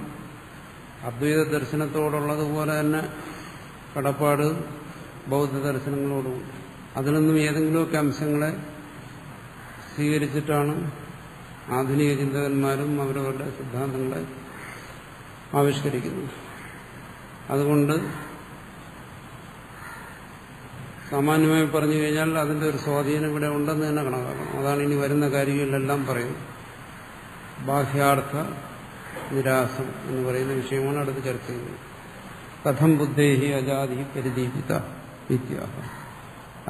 അദ്വൈത ദർശനത്തോടുള്ളതുപോലെ തന്നെ കടപ്പാട് ബൗദ്ധ ദർശനങ്ങളോടുമുണ്ട്. അതിൽ നിന്നും ഏതെങ്കിലുമൊക്കെ അംശങ്ങളെ സ്വീകരിച്ചിട്ടാണ് ആധുനിക ചിന്തകന്മാരും അവരവരുടെ സിദ്ധാന്തങ്ങളെ ആവിഷ്കരിക്കുന്നത്. അതുകൊണ്ട് സാമാന്യമായി പറഞ്ഞു കഴിഞ്ഞാൽ അതിന്റെ ഒരു സ്വാധീനം ഇവിടെ ഉണ്ടെന്ന് തന്നെ കണക്കാക്കണം. അതാണ് ഇനി വരുന്ന കാര്യങ്ങളിലെല്ലാം പറയുന്നത്. ബാഹ്യാർത്ഥ നിരാസം എന്ന് പറയുന്ന വിഷയമാണ് അടുത്ത് ചർച്ച ചെയ്യുന്നത്. കഥം ബുദ്ധേഹി അജാതി പരിദീപിത വിദ്യാഹ.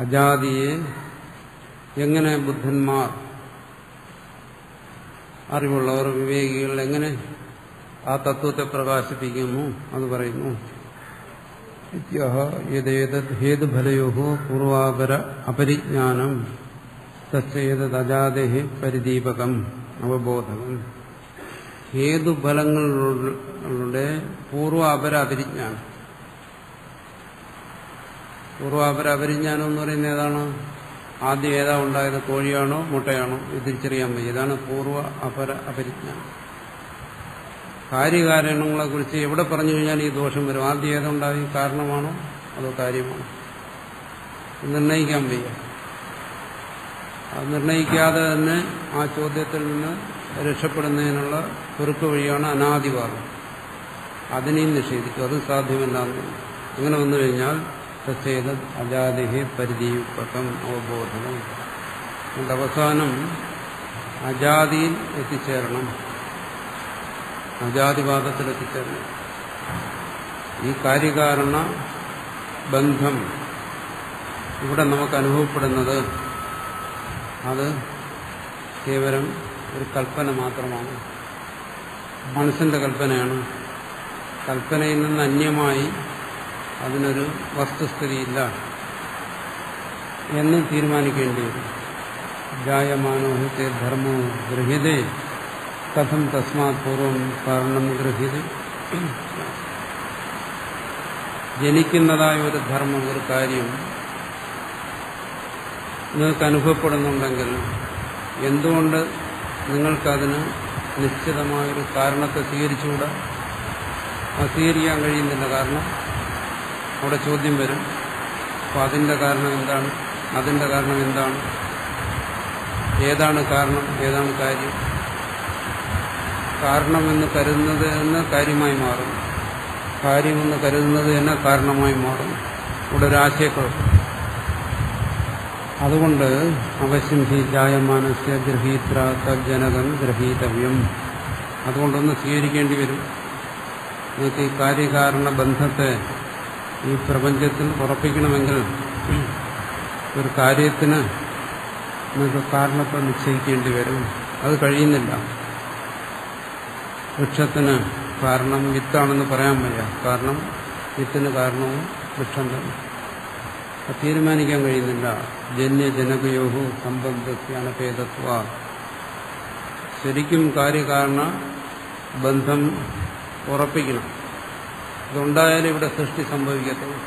അജാതിയെ എങ്ങനെ ബുദ്ധന്മാർ, അറിവുള്ളവർ, വിവേകികൾ എങ്ങനെ ആ തത്വത്തെ പ്രകാശിപ്പിക്കുന്നു അത് പറയുന്നു. ഹേതുഫലയോ പൂർവാപര അപരിജ്ഞാനം തസ്യേതജാദേഹി പരിദീപകം അവബോധകം. ഹേതുഫലങ്ങളുടെ പൂർവാപര അപരിജ്ഞാനം. പൂർവാപര അപരിജ്ഞാനം എന്ന് പറയുന്നത് ഏതാണ്? ആദ്യം ഏതാ ഉണ്ടായത്? കോഴിയാണോ മുട്ടയാണോ? ഇത് തിരിച്ചറിയാൻ വയ്യ. ഇതാണ് പൂർവ അപര അപരിജ്ഞാനം. കാര്യകാരണങ്ങളെ കുറിച്ച് എവിടെ പറഞ്ഞു കഴിഞ്ഞാൽ ഈ ദോഷം വരും. ആദ്യം ഏതുണ്ടായി? കാരണമാണോ അതോ കാര്യമാണോ? നിർണയിക്കാൻ വയ്യ. അത് നിർണയിക്കാതെ തന്നെ ആ ചോദ്യത്തിൽ നിന്ന് രക്ഷപ്പെടുന്നതിനുള്ള കുറുക്ക് വഴിയാണ് അനാദിവാദം. അതിനെയും നിഷേധിച്ചു. അത് സാധ്യമല്ല. അങ്ങനെ വന്നു കഴിഞ്ഞാൽ തസ്യേത അജാതിഹി പരിദീപകം അവബോധനം. അതുകൊണ്ട് അവസാനം അജാതിയിൽ എത്തിച്ചേരണം, അജാതിവാദത്തിൽ എത്തിച്ചേരണം. ഈ കാര്യകാരണ ബന്ധം ഇവിടെ നമുക്ക് അനുഭവപ്പെടുന്നത് അത് കേവലം ഒരു കൽപ്പന മാത്രമാണ്, മനസ്സിന്റെ കൽപ്പനയാണ്. കൽപ്പനയിൽ നിന്ന് അന്യമായി അതിനൊരു വസ്തുസ്ഥിതിയില്ല എന്ന് തീരുമാനിക്കേണ്ടി വരും. ജായമാനോ ഹി ധർമ്മോ ഗൃഹ്യതേ കഥം തസ്മാത് പൂർവം കാരണം ഗൃഹ്യതേ. ജനിക്കുന്നതായ ഒരു ധർമ്മം, ഒരു കാര്യം നിങ്ങൾക്ക് അനുഭവപ്പെടുന്നുണ്ടെങ്കിൽ എന്തുകൊണ്ട് നിങ്ങൾക്കതിന് നിശ്ചിതമായൊരു കാരണത്തെ സ്വീകരിച്ചുകൂടാ? അത് സ്വീകരിക്കാൻ കഴിയുന്നില്ല. കാരണം അവിടെ ചോദ്യം വരും. അപ്പോൾ അതിൻ്റെ കാരണം എന്താണ്? അതിൻ്റെ കാരണം എന്താണ്? ഏതാണ് കാരണം? ഏതാണ് കാര്യം? കാരണമെന്ന് കരുതുന്നത് എന്ന് കാര്യമായി മാറും, കാര്യമെന്ന് കരുതുന്നത് തന്നെ കാരണമായി മാറും. ഇവിടെ ഒരു ആശയക്കുഴപ്പം. അതുകൊണ്ട് അവശ്യം ഹി ജായമാനസ്യ ഗൃഹീത്ര തജ്ജനകം ഗ്രഹീതവ്യം. അതുകൊണ്ടൊന്ന് സ്വീകരിക്കേണ്ടി വരും. നിങ്ങൾക്ക് ഈ കാര്യകാരണ ബന്ധത്തെ ഈ പ്രപഞ്ചത്തിൽ ഉറപ്പിക്കണമെങ്കിൽ ഒരു കാര്യത്തിന് നിങ്ങൾക്ക് കാരണത്തെ നിശ്ചയിക്കേണ്ടി വരും. അത് കഴിയുന്നില്ല. വൃക്ഷത്തിന് കാരണം വിത്താണെന്ന് പറയാൻ വയ്യ. കാരണം വിത്തിന് കാരണവും വൃക്ഷം തന്നെ. അത് തീരുമാനിക്കാൻ കഴിയുന്നില്ല. ജന്യജനകയോഹു സംബന്ധസ്യാണ് ഭേദത്വ. ശരിക്കും കാര്യകാരണ ബന്ധം ഉറപ്പിക്കണം. അതുണ്ടായാലും ഇവിടെ സൃഷ്ടി സംഭവിക്കത്തുള്ളൂ.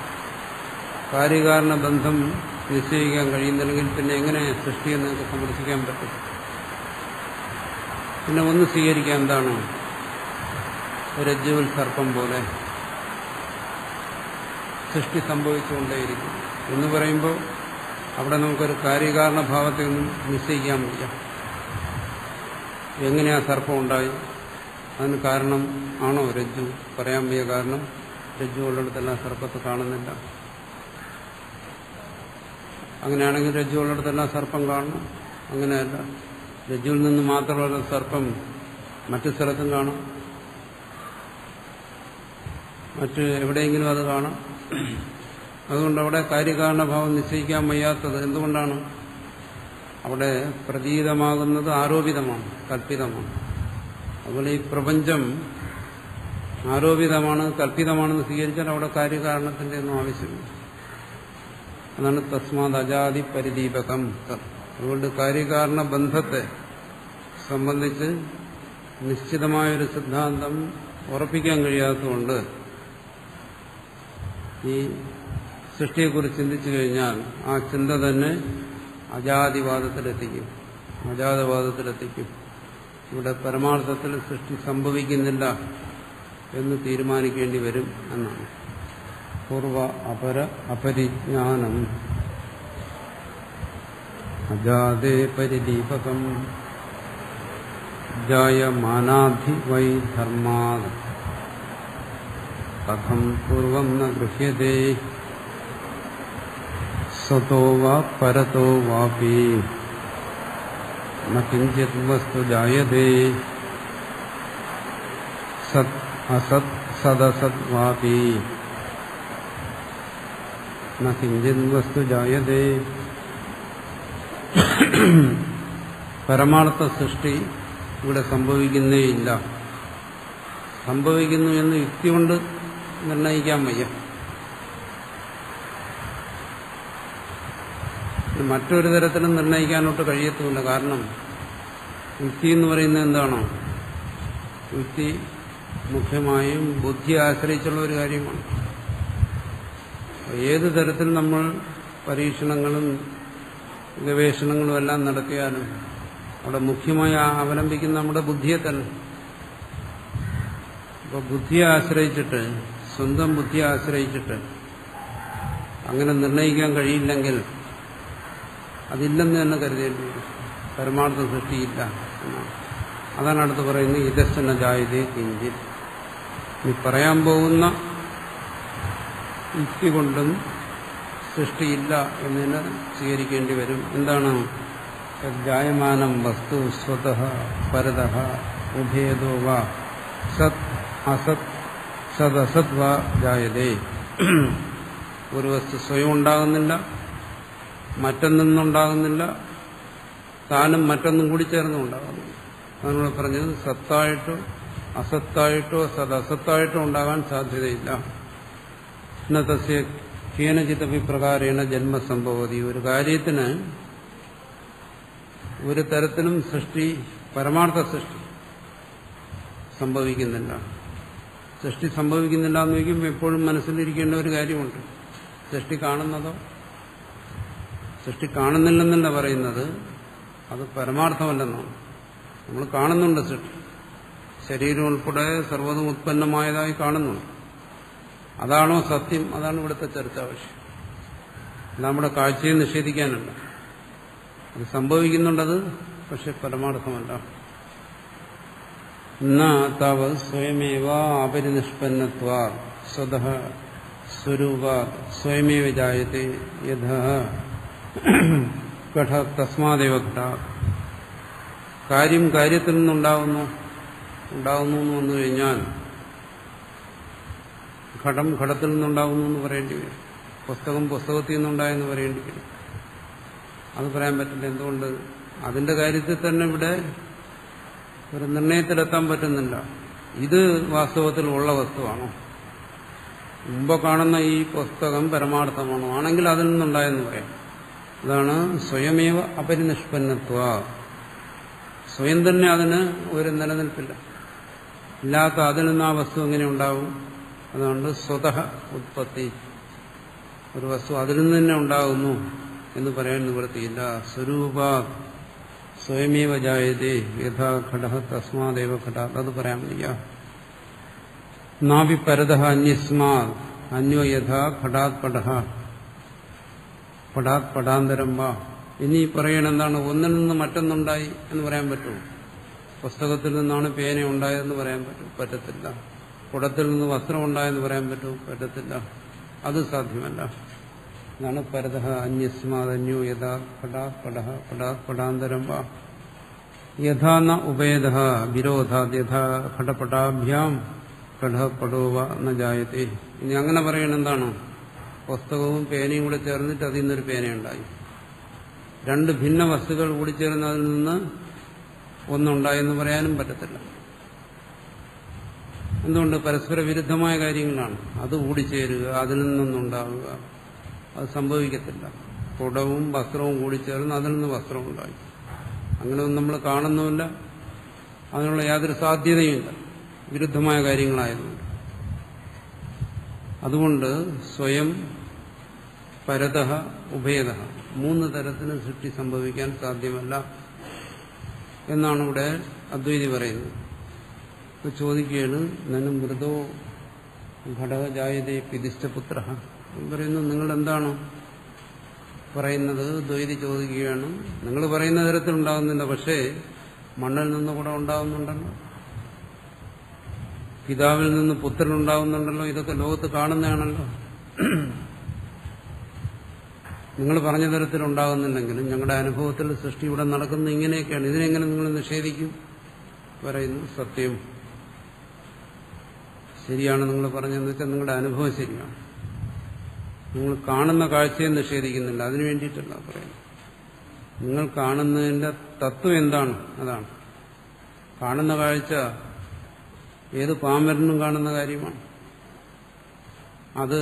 കാര്യകാരണ ബന്ധം നിശ്ചയിക്കാൻ കഴിയുന്നില്ലെങ്കിൽ പിന്നെ എങ്ങനെ സൃഷ്ടിയെ നിങ്ങൾക്ക് സമർത്ഥിക്കാൻ പറ്റും? പിന്നെ ഒന്ന് സ്വീകരിക്കാൻ എന്താണ്? രജ്ജുവിൽ സർപ്പം പോലെ സൃഷ്ടി സംഭവിച്ചുകൊണ്ടേയിരിക്കും എന്ന് പറയുമ്പോൾ അവിടെ നമുക്കൊരു കാര്യകാരണ ഭാവത്തെ ഒന്നും നിശ്ചയിക്കാൻ വയ്യ. എങ്ങനെയാ സർപ്പം ഉണ്ടായി? അതിന് കാരണം ആണോ രജ്ജു? പറയാൻ വയ്യ. കാരണം രജ്ജു ഉള്ളിടത്തെല്ലാം സർപ്പത്തെ കാണുന്നില്ല. അങ്ങനെയാണെങ്കിൽ രജ്ജു ഉള്ളിടത്തെല്ലാം സർപ്പം കാണണം. അങ്ങനെയല്ല. രജ്ജുവിൽ നിന്ന് മാത്രമല്ല സർപ്പം മറ്റു സ്ഥലത്തും കാണും. മറ്റ് എവിടെയെങ്കിലും അത് കാണാം. അതുകൊണ്ട് അവിടെ കാര്യകാരണഭാവം നിശ്ചയിക്കാൻ വയ്യാത്തത് എന്തുകൊണ്ടാണ്? അവിടെ പ്രതീതമാകുന്നത് ആരോപിതമാണ്, കൽപ്പിതമാണ്. അതുപോലെ ഈ പ്രപഞ്ചം ആരോപിതമാണ്, കൽപ്പിതമാണെന്ന് സ്വീകരിച്ചാൽ അവിടെ കാര്യകാരണത്തിന്റെ ഒന്നും ആവശ്യമില്ല. അതാണ് തസ്മാത് അജാതി പരിദീപകം. അതുകൊണ്ട് കാര്യകാരണ ബന്ധത്തെ സംബന്ധിച്ച് നിശ്ചിതമായൊരു സിദ്ധാന്തം ഉറപ്പിക്കാൻ കഴിയാത്തതുകൊണ്ട് ഈ സൃഷ്ടിയെക്കുറിച്ച് ചിന്തിച്ചു കഴിഞ്ഞാൽ ആ ചിന്ത തന്നെ അജാതിവാദത്തിലെത്തിക്കും, അജാതവാദത്തിലെത്തിക്കും. ഇവിടെ പരമാർത്ഥത്തിൽ സൃഷ്ടി സംഭവിക്കുന്നില്ല എന്ന് തീരുമാനിക്കേണ്ടി വരും എന്നാണ്. പൂർവ അപര അപരിജ്ഞാനം അജാതേ പരിദീപകം ജായമാനാധി വൈ ധർമാത് കഥം പൂർവം ന ഗൃഹ്യതേ സതോ വാ പരതോ വാപി ന കിഞ്ചിത് വസ്തു ജായതേ സത് അസത് സദസത് വാപി ന കിഞ്ചിത് വസ്തു ജായതേ. പരമാർത്ഥ സൃഷ്ടി ഇവിടെ സംഭവിക്കുന്നേയില്ല. സംഭവിക്കുന്നു എന്ന് യുക്തി കൊണ്ട് നിർണയിക്കാൻ വയ്യ. മറ്റൊരു തരത്തിലും നിർണയിക്കാനോട്ട് കഴിയത്തുമില്ല. കാരണം യുക്തി എന്ന് പറയുന്നത് എന്താണോ? യുക്തി മുഖ്യമായും ബുദ്ധിയെ ആശ്രയിച്ചുള്ള ഒരു കാര്യമാണ്. ഏത് തരത്തിൽ നമ്മൾ പരീക്ഷണങ്ങളും ഗവേഷണങ്ങളും എല്ലാം നടത്തിയാലും അവിടെ മുഖ്യമായി അവലംബിക്കുന്ന നമ്മുടെ ബുദ്ധിയെ തന്നെ. അപ്പോൾ ബുദ്ധിയെ ആശ്രയിച്ചിട്ട്, സ്വന്തം ബുദ്ധിയെ ആശ്രയിച്ചിട്ട് അങ്ങനെ നിർണയിക്കാൻ കഴിയില്ലെങ്കിൽ അതില്ലെന്ന് തന്നെ കരുതേണ്ടി വരും. പരമാർത്ഥ സൃഷ്ടിയില്ല എന്നാണ്. അതാണ് അടുത്ത് പറയുന്നത് ഇതശ്ചന ജായതേ കിഞ്ചിത്. ഈ പറയാൻ പോകുന്ന യുക്തി കൊണ്ടും സൃഷ്ടിയില്ല എന്നതിന് സ്വീകരിക്കേണ്ടി വരും. എന്താണ്? ജായമാനം വസ്തു സ്വതഃ പരതഃ ഉഭേദോ വാ സത് അസത് സദസത് വാ ജായതേ. ഒരു വസ്തു സ്വയം ഉണ്ടാകുന്നില്ല, മറ്റൊന്നും നിന്നുണ്ടാകുന്നില്ല, താനും മറ്റൊന്നും കൂടി ചേർന്നും ഉണ്ടാകുന്നില്ല. അതിനോട് പറഞ്ഞത് സത്തായിട്ടോ അസത്തായിട്ടോ സദസത്തായിട്ടോ ഉണ്ടാകാൻ സാധ്യതയില്ല. തസ്യ കേനചിത് അഭിപ്രകാരേണ ജന്മസംഭവതി. ഒരു കാര്യത്തിന് ഒരു തരത്തിലും സൃഷ്ടി, പരമാർത്ഥ സൃഷ്ടി സംഭവിക്കുന്നില്ല. സൃഷ്ടി സംഭവിക്കുന്നില്ല എന്ന് വയ്ക്കുമ്പോൾ എപ്പോഴും മനസ്സിലിരിക്കേണ്ട ഒരു കാര്യമുണ്ട്. സൃഷ്ടി കാണുന്നതോ? സൃഷ്ടി കാണുന്നില്ലെന്നല്ല പറയുന്നത്, അത് പരമാർത്ഥമല്ലെന്നാണ്. നമ്മൾ കാണുന്നുണ്ട് സൃഷ്ടി, ശരീരം ഉൾപ്പെടെ സർവ്വതും ഉത്പന്നമായതായി കാണുന്നുണ്ട്. അതാണോ സത്യം? അതാണ് ഇവിടുത്തെ ചർച്ചാ വിഷയം. നമ്മുടെ കാഴ്ചയെ നിഷേധിക്കാനല്ല. അത് സംഭവിക്കുന്നുണ്ടത്, പക്ഷെ പരമാർത്ഥമല്ല. താവത് സ്വയമേവ അപരിനിഷ്പന്നത്വാ സ്വതഃ സ്വരൂപാത് സ്വയമേവ ജായത്തെ യഥാ ഘട തസ്മാദേവ ഘട. കാര്യം കാര്യത്തിൽ നിന്നുണ്ടാകുന്നു എന്ന് വന്നു കഴിഞ്ഞാൽ ഘടം ഘടത്തിൽ നിന്നുണ്ടാകുന്നു എന്ന് പറയേണ്ടി വരും. പുസ്തകം പുസ്തകത്തിൽ നിന്നുണ്ടായെന്ന് പറയേണ്ടി വരും. അത് പറയാൻ പറ്റില്ല. എന്തുകൊണ്ട്? അതിന്റെ കാര്യത്തിൽ തന്നെ ഇവിടെ ഒരു നിർണയത്തിലെത്താൻ പറ്റുന്നില്ല. ഇത് വാസ്തവത്തിൽ ഉള്ള വസ്തുവാണോ, മുമ്പ് കാണുന്ന ഈ പുസ്തകം പരമാർത്ഥമാണോ, ആണെങ്കിൽ അതിൽ നിന്നുണ്ടായെന്ന് പറയാം. അതാണ് സ്വയമേവ അപരിനിഷ്പന്നത്വ. സ്വയം തന്നെ അതിന് ഒരു നിലനിൽപ്പില്ല. ഇല്ലാത്ത അതിൽ നിന്ന് ആ വസ്തു എങ്ങനെ ഉണ്ടാവും? അതുകൊണ്ട് സ്വതഃ ഉത്പത്തി, ഒരു വസ്തു അതിൽ നിന്ന് തന്നെ ഉണ്ടാകുന്നു എന്ന് പറയാൻ നിവൃത്തിയില്ല. സ്വരൂപാ സ്വയമേവ ജായതേ യഥാ ഘട തസ്മാദേവ ഘട. അത് പറയാൻ വയ്യ. നാഭി പരതഃ അന്യസ്മാ അന്യോ യഥാ ഘടാത് പടഃ പടാത് പടാന്തരം വാ. ഇനി പറയണ എന്താണ്? ഒന്നിൽ നിന്ന് മറ്റൊന്നുണ്ടായി എന്ന് പറയാൻ പറ്റുമോ? പുസ്തകത്തിൽ നിന്നാണ് പേന ഉണ്ടായതെന്ന് പറയാൻ പറ്റത്തില്ല. കുടത്തിൽ നിന്ന് വസ്ത്രം ഉണ്ടായെന്ന് പറയാൻ പറ്റുമോ? പറ്റത്തില്ല. അത് സാധ്യമല്ല. എന്നാണ് പരതഃ അന്യസ്മാദന്യോ യഥാ ഘടാത് പടഃ പടാത് പടാന്തരം വാ. യഥാ ന ഉഭയതഃ വിരോധാത് യഥാ ഘടപടാഭ്യാം ഘടപടോ വ ന ജായത്തെ. ഇനി അങ്ങനെ പറയണ എന്താണ്? പുസ്തകവും പേനയും കൂടെ ചേർന്നിട്ട് അതിൽ നിന്നൊരു പേനയുണ്ടായി. രണ്ട് ഭിന്ന വസ്തുക്കൾ കൂടി ചേർന്ന് അതിൽ നിന്ന് ഒന്നുണ്ടായെന്ന് പറയാനും പറ്റത്തില്ല. എന്തുകൊണ്ട്? പരസ്പര വിരുദ്ധമായ കാര്യങ്ങളാണ്. അത് കൂടിച്ചേരുക, അതിൽ നിന്നൊന്നുണ്ടാവുക, അത് സംഭവിക്കത്തില്ല. കുടവും വസ്ത്രവും കൂടി ചേർന്ന് അതിൽ നിന്ന് വസ്ത്രം ഉണ്ടായി. അങ്ങനെയൊന്നും നമ്മൾ കാണുന്നുമില്ല, അതിനുള്ള യാതൊരു സാധ്യതയുമില്ല, വിരുദ്ധമായ കാര്യങ്ങളായതുകൊണ്ട്. അതുകൊണ്ട് സ്വയം പരതഃ ഉഭയതഃ മൂന്ന് തരത്തിന് സൃഷ്ടി സംഭവിക്കാൻ സാധ്യമല്ല എന്നാണ് ഇവിടെ അദ്വൈതി പറയുന്നത്. ഇപ്പോൾ ചോദിക്കുകയാണ്, നനും മൃദോ ഘടകജായതേ പിതിഷ്ഠപുത്ര. പറയുന്നു, നിങ്ങൾ എന്താണ് പറയുന്നത്? ദ്വൈതി ചോദിക്കുകയാണ്. നിങ്ങൾ പറയുന്ന തരത്തിലുണ്ടാകുന്നില്ല, പക്ഷേ മണ്ണിൽ നിന്ന് കൂടെ ഉണ്ടാകുന്നുണ്ടല്ലോ, പിതാവിൽ നിന്ന് പുത്രൻ ഉണ്ടാകുന്നുണ്ടല്ലോ, ഇതൊക്കെ ലോകത്ത് കാണുന്നതാണല്ലോ. നിങ്ങൾ പറഞ്ഞ തരത്തിലുണ്ടാകുന്നുണ്ടെങ്കിലും ഞങ്ങളുടെ അനുഭവത്തിൽ സൃഷ്ടി ഇവിടെ നടക്കുന്നത് ഇങ്ങനെയൊക്കെയാണ്. ഇതിനെങ്ങനെ നിങ്ങൾ നിഷേധിക്കും? പറയുന്നു, സത്യം ശരിയാണ് നിങ്ങൾ പറഞ്ഞതെന്ന് വെച്ചാൽ നിങ്ങളുടെ അനുഭവം ശരിയാണ്. നിങ്ങൾ കാണുന്ന കാഴ്ചയെ നിഷേധിക്കുന്നില്ല, അതിനു വേണ്ടിയിട്ടല്ല പറയുന്നത്. നിങ്ങൾ കാണുന്നതിന്റെ തത്വം എന്താണ്? അതാണ് കാണുന്ന കാഴ്ച. ഏത് പാമരനും കാണുന്ന കാര്യമാണ്. അത്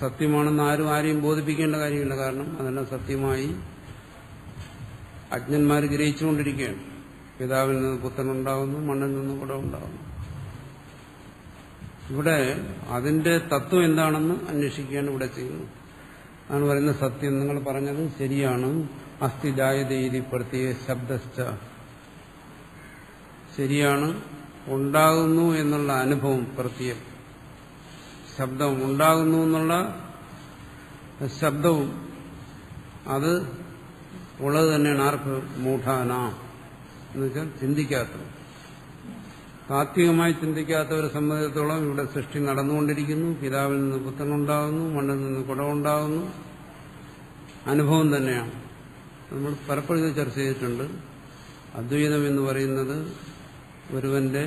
സത്യമാണെന്ന് ആരെയും ബോധിപ്പിക്കേണ്ട കാര്യമില്ല. കാരണം അതെല്ലാം സത്യമായി അജ്ഞന്മാർ ഗ്രഹിച്ചുകൊണ്ടിരിക്കുകയാണ്. പിതാവിൽ നിന്ന് പുത്രനുണ്ടാകുന്നു, മണ്ണിൽ നിന്ന് കൂടെ ഉണ്ടാകുന്നു. ഇവിടെ അതിന്റെ തത്വം എന്താണെന്ന് അന്വേഷിക്കുകയാണ് ഇവിടെ ചെയ്യുന്നത്. അതാണ് പറയുന്നത്, സത്യം നിങ്ങൾ പറഞ്ഞത് ശരിയാണ്. അസ്ഥി ജായതേതി പ്രത്യേക ശബ്ദശ്ച. ശരിയാണ്, ഉണ്ടാകുന്നു എന്നുള്ള അനുഭവം പ്രത്യേകം. ശബ്ദം ഉണ്ടാകുന്നു എന്നുള്ള ശബ്ദവും അത് ഉള്ളത് തന്നെയാണ്. ആർക്ക്? മൂഢാന എന്ന് വെച്ചാൽ ചിന്തിക്കാത്തവർ, താത്വികമായി ചിന്തിക്കാത്തവരെ സംബന്ധിച്ചിടത്തോളം ഇവിടെ സൃഷ്ടി നടന്നുകൊണ്ടിരിക്കുന്നു. പിതാവിൽ നിന്ന് പുത്രനുണ്ടാകുന്നു, മണ്ണിൽ നിന്ന് കുടമുണ്ടാകുന്നു. അനുഭവം തന്നെയാണ്. നമ്മൾ പലപ്പോഴും ഇത് ചർച്ച ചെയ്തിട്ടുണ്ട്. അദ്വൈതം എന്ന് പറയുന്നത് ഒരുവന്റെ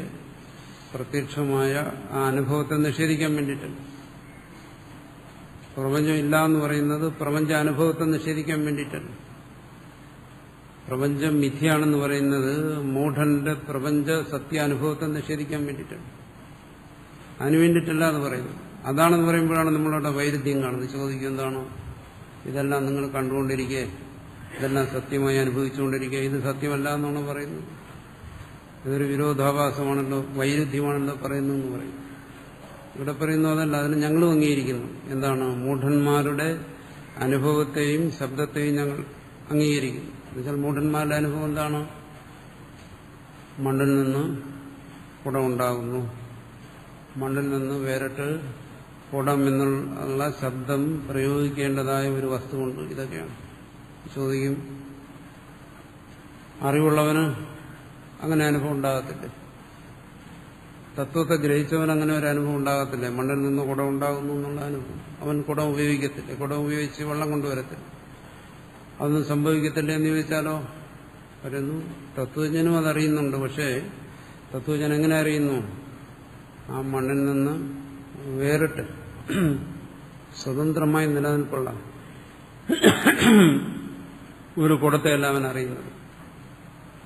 പ്രത്യക്ഷമായ ആ അനുഭവത്തെ നിഷേധിക്കാൻ വേണ്ടിയിട്ടല്ല. പ്രപഞ്ചം ഇല്ല എന്ന് പറയുന്നത് പ്രപഞ്ച അനുഭവത്തെ നിഷേധിക്കാൻ വേണ്ടിയിട്ടല്ല. പ്രപഞ്ചം മിഥ്യയാണെന്ന് പറയുന്നത് മൂഢന്റെ പ്രപഞ്ച സത്യാനുഭവത്തെ നിഷേധിക്കാൻ വേണ്ടിയിട്ടാണ്. അതിനു വേണ്ടിയിട്ടല്ല എന്ന് പറയുന്നത്. അതാണെന്ന് പറയുമ്പോഴാണ് നമ്മളുടെ വൈരുദ്ധ്യം കാണുന്നത്. ചോദിക്കും, എന്താണോ ഇതെല്ലാം നിങ്ങൾ കണ്ടുകൊണ്ടിരിക്കെ, ഇതെല്ലാം സത്യമായി അനുഭവിച്ചുകൊണ്ടിരിക്കുക, ഇത് സത്യമല്ല എന്നാണ് പറയുന്നത്. ഇതൊരു വിരോധാഭാസമാണല്ലോ, വൈരുദ്ധ്യമാണല്ലോ പറയുന്നു എന്ന് പറയും. ഇവിടെ പറയുന്നു അതല്ല, അതിന് ഞങ്ങളും അംഗീകരിക്കുന്നു. എന്താണ്? മൂഢന്മാരുടെ അനുഭവത്തെയും ശബ്ദത്തെയും ഞങ്ങൾ അംഗീകരിക്കുന്നു. എന്നുവെച്ചാൽ മൂഢന്മാരുടെ അനുഭവം എന്താണ്? മണ്ണിൽ നിന്ന് കുടം ഉണ്ടാകുന്നു, മണ്ണിൽ നിന്ന് വേറിട്ട് കുടം എന്നുള്ള ശബ്ദം പ്രയോഗിക്കേണ്ടതായ ഒരു വസ്തുവുണ്ട്. ഇതൊക്കെയാണ്. ചോദിക്കും, അറിവുള്ളവന് അങ്ങനെ അനുഭവം ഉണ്ടാകത്തില്ല. തത്വത്തെ ഗ്രഹിച്ചവൻ അങ്ങനെ ഒരു അനുഭവം ഉണ്ടാകത്തില്ല. മണ്ണിൽ നിന്ന് കുടം ഉണ്ടാകുന്നു എന്നുള്ള അനുഭവം. അവൻ കുടം ഉപയോഗിക്കത്തില്ല, കുടം ഉപയോഗിച്ച് വെള്ളം കൊണ്ടുവരത്തില്ല. അതൊന്നും സംഭവിക്കത്തില്ല എന്ന് ചോദിച്ചാലോ പറയുന്നു തത്വജ്ഞനും അതറിയുന്നുണ്ട്. പക്ഷേ തത്വജ്ഞൻ എങ്ങനെ അറിയുന്നു? ആ മണ്ണിൽ നിന്ന് വേറിട്ട് സ്വതന്ത്രമായി നിലനിൽപ്പുള്ള ഒരു കുടത്തെയല്ല അവൻ അറിയുന്നത്.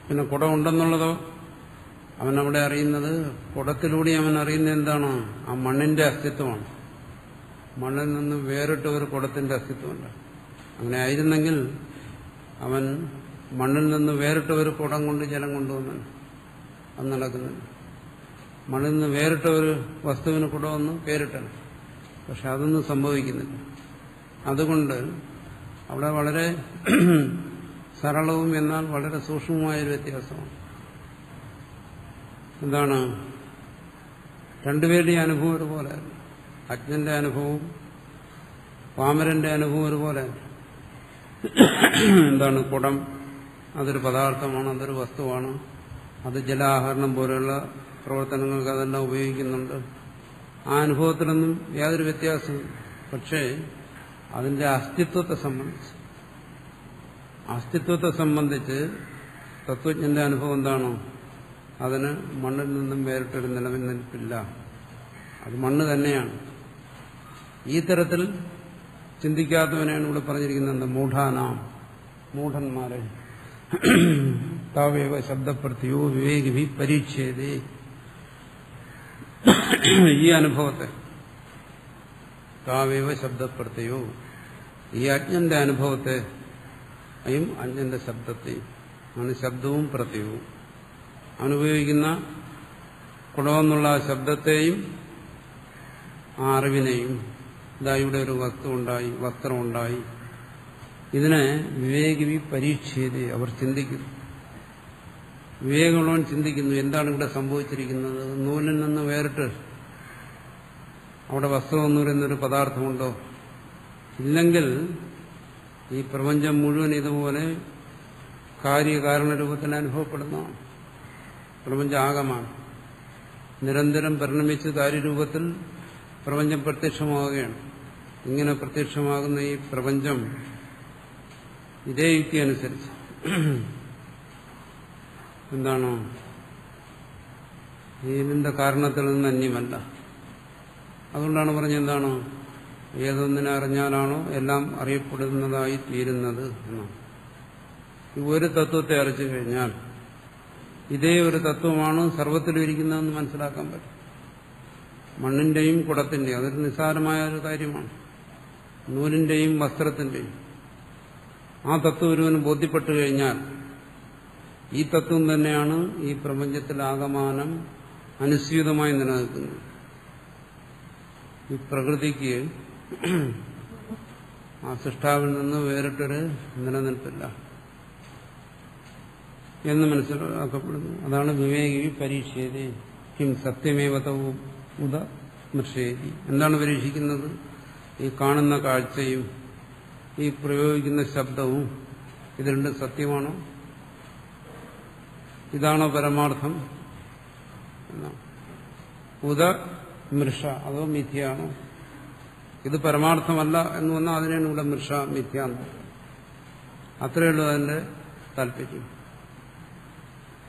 പിന്നെ കുടം ഉണ്ടെന്നുള്ളതോ അവനവിടെ അറിയുന്നത് കുടത്തിലൂടെ അവൻ അറിയുന്നത് എന്താണ്? ആ മണ്ണിന്റെ അസ്തിത്വമാണ്. മണ്ണിൽ നിന്ന് വേറിട്ട ഒരു കുടത്തിന്റെ അസ്തിത്വമുണ്ട്. അങ്ങനെ ആയിരുന്നെങ്കിൽ അവൻ മണ്ണിൽ നിന്ന് വേറിട്ട ഒരു കുടം കൊണ്ട് ജലം കൊണ്ടുവന്നു. അത് നടക്കുന്നില്ല. മണ്ണിൽ നിന്ന് വേറിട്ട ഒരു വസ്തുവിന് കുടമെന്ന് പേരിട്ടണം. പക്ഷെ അതൊന്നും സംഭവിക്കുന്നില്ല. അതുകൊണ്ട് അവിടെ വളരെ സരളവും എന്നാൽ വളരെ സൂക്ഷ്മമായൊരു വ്യത്യാസമാണ്. എന്താണ്? രണ്ടുപേരുടെയും അനുഭവം ഒരുപോലെ. അജ്ഞന്റെ അനുഭവവും പാമരന്റെ അനുഭവം ഒരുപോലെ. എന്താണ്? കുടം അതൊരു പദാർത്ഥമാണ്, അതൊരു വസ്തുവാണ്. അത് ജലാഹരണം പോലെയുള്ള പ്രവർത്തനങ്ങൾക്ക് അതെല്ലാം ഉപയോഗിക്കുന്നുണ്ട്. ആ അനുഭവത്തിലൊന്നും യാതൊരു വ്യത്യാസവും. പക്ഷേ അതിന്റെ അസ്തിത്വത്തെ സംബന്ധിച്ച് തത്വജ്ഞന്റെ അനുഭവം എന്താണോ അതിന് മണ്ണിൽ നിന്നും വേറിട്ടൊരു നിലനിൽപ്പില്ല. അത് മണ്ണ് തന്നെയാണ്. ഈ തരത്തിൽ ചിന്തിക്കാത്തവനെയാണ് ഇവിടെ പറഞ്ഞിരിക്കുന്നത്. മൂഢന്മാരെ താവേവ ശബ്ദപ്രത്യോ വിവേകി പരീക്ഷേതേ. ഈ അനുഭവത്തെ താവേവ ശബ്ദപ്രത്യോ, ഈ അജ്ഞന്റെ അനുഭവത്തെ, അജ്ഞന്റെ ശബ്ദത്തെയും, ആണ് ശബ്ദവും പ്രത്യവും, അവനുപയോഗിക്കുന്ന കുടമെന്നുള്ള ശബ്ദത്തെയും ആ അറിവിനെയും, ഇതാ ഇവിടെ ഒരു വസ്തു ഉണ്ടായി, വസ്ത്രമുണ്ടായി, ഇതിനെ വിവേകി പരീക്ഷയത് അവർ ചിന്തിക്കുന്നു. വിവേകമുള്ളവൻ ചിന്തിക്കുന്നു എന്താണ് ഇവിടെ സംഭവിച്ചിരിക്കുന്നത്. നൂലിൽ നിന്ന് വേറിട്ട് അവിടെ വസ്ത്രം എന്ന് പറയുന്നൊരു പദാർത്ഥമുണ്ടോ? ഇല്ലെങ്കിൽ ഈ പ്രപഞ്ചം മുഴുവൻ ഇതുപോലെ കാര്യകാരണ രൂപത്തിൽ അനുഭവപ്പെടുന്നതാണ്. പ്രപഞ്ചം ആകമാണ്. നിരന്തരം പരിണമിച്ച് കാര്യരൂപത്തിൽ പ്രപഞ്ചം പ്രത്യക്ഷമാവുകയാണ്. ഇങ്ങനെ പ്രത്യക്ഷമാകുന്ന ഈ പ്രപഞ്ചം ഇതേ യുക്തി അനുസരിച്ച് എന്താണ്? ഇതിന്റെ കാരണത്തിൽ നിന്ന് അന്യമല്ല. അതുകൊണ്ടാണ് പറഞ്ഞെന്താണ്? ഏതൊന്നിനെ അറിഞ്ഞാലാണോ എല്ലാം അറിയപ്പെടുന്നതായി തീരുന്നത് എന്നാണ്. ഈ ഒരു തത്വത്തെ അറിച്ചു കഴിഞ്ഞാൽ ഇതേ ഒരു തത്വമാണ് സർവ്വത്തിലും ഇരിക്കുന്നതെന്ന് മനസ്സിലാക്കാൻ പറ്റും. മണ്ണിന്റെയും കുടത്തിന്റെയും അതൊരു നിസ്സാരമായ ഒരു കാര്യമാണ്. നൂലിന്റെയും വസ്ത്രത്തിന്റെയും ആ തത്വം ഒരുവന് ബോധ്യപ്പെട്ടു കഴിഞ്ഞാൽ ഈ തത്വം തന്നെയാണ് ഈ പ്രപഞ്ചത്തിൽ ആകമാനം അനുസ്യൂതമായി നിലനിൽക്കുന്നത്. ഈ പ്രകൃതിക്ക് ആ സൃഷ്ടാവിൽ നിന്ന് വേറിട്ടൊരു നിലനിൽപ്പില്ല എന്ന് മനസ്സിലാക്കപ്പെടുന്നു. അതാണ് വിവേകി പരീക്ഷയത്. കിം സത്യമേവതവും ഉദമൃഷേതി. എന്താണ് പരീക്ഷിക്കുന്നത്? ഈ കാണുന്ന കാഴ്ചയും ഈ പ്രയോഗിക്കുന്ന ശബ്ദവും ഇത് രണ്ടും സത്യമാണോ? ഇതാണോ പരമാർത്ഥം? ഉദമൃഷ അതോ മിഥ്യയാണോ? ഇത് പരമാർത്ഥമല്ല എന്ന് വന്നാൽ അതിനാണ് ഇവിടെ മൃഷ മിഥ്യ. അത്രയേ ഉള്ളൂ അതിന്റെ താല്പര്യം.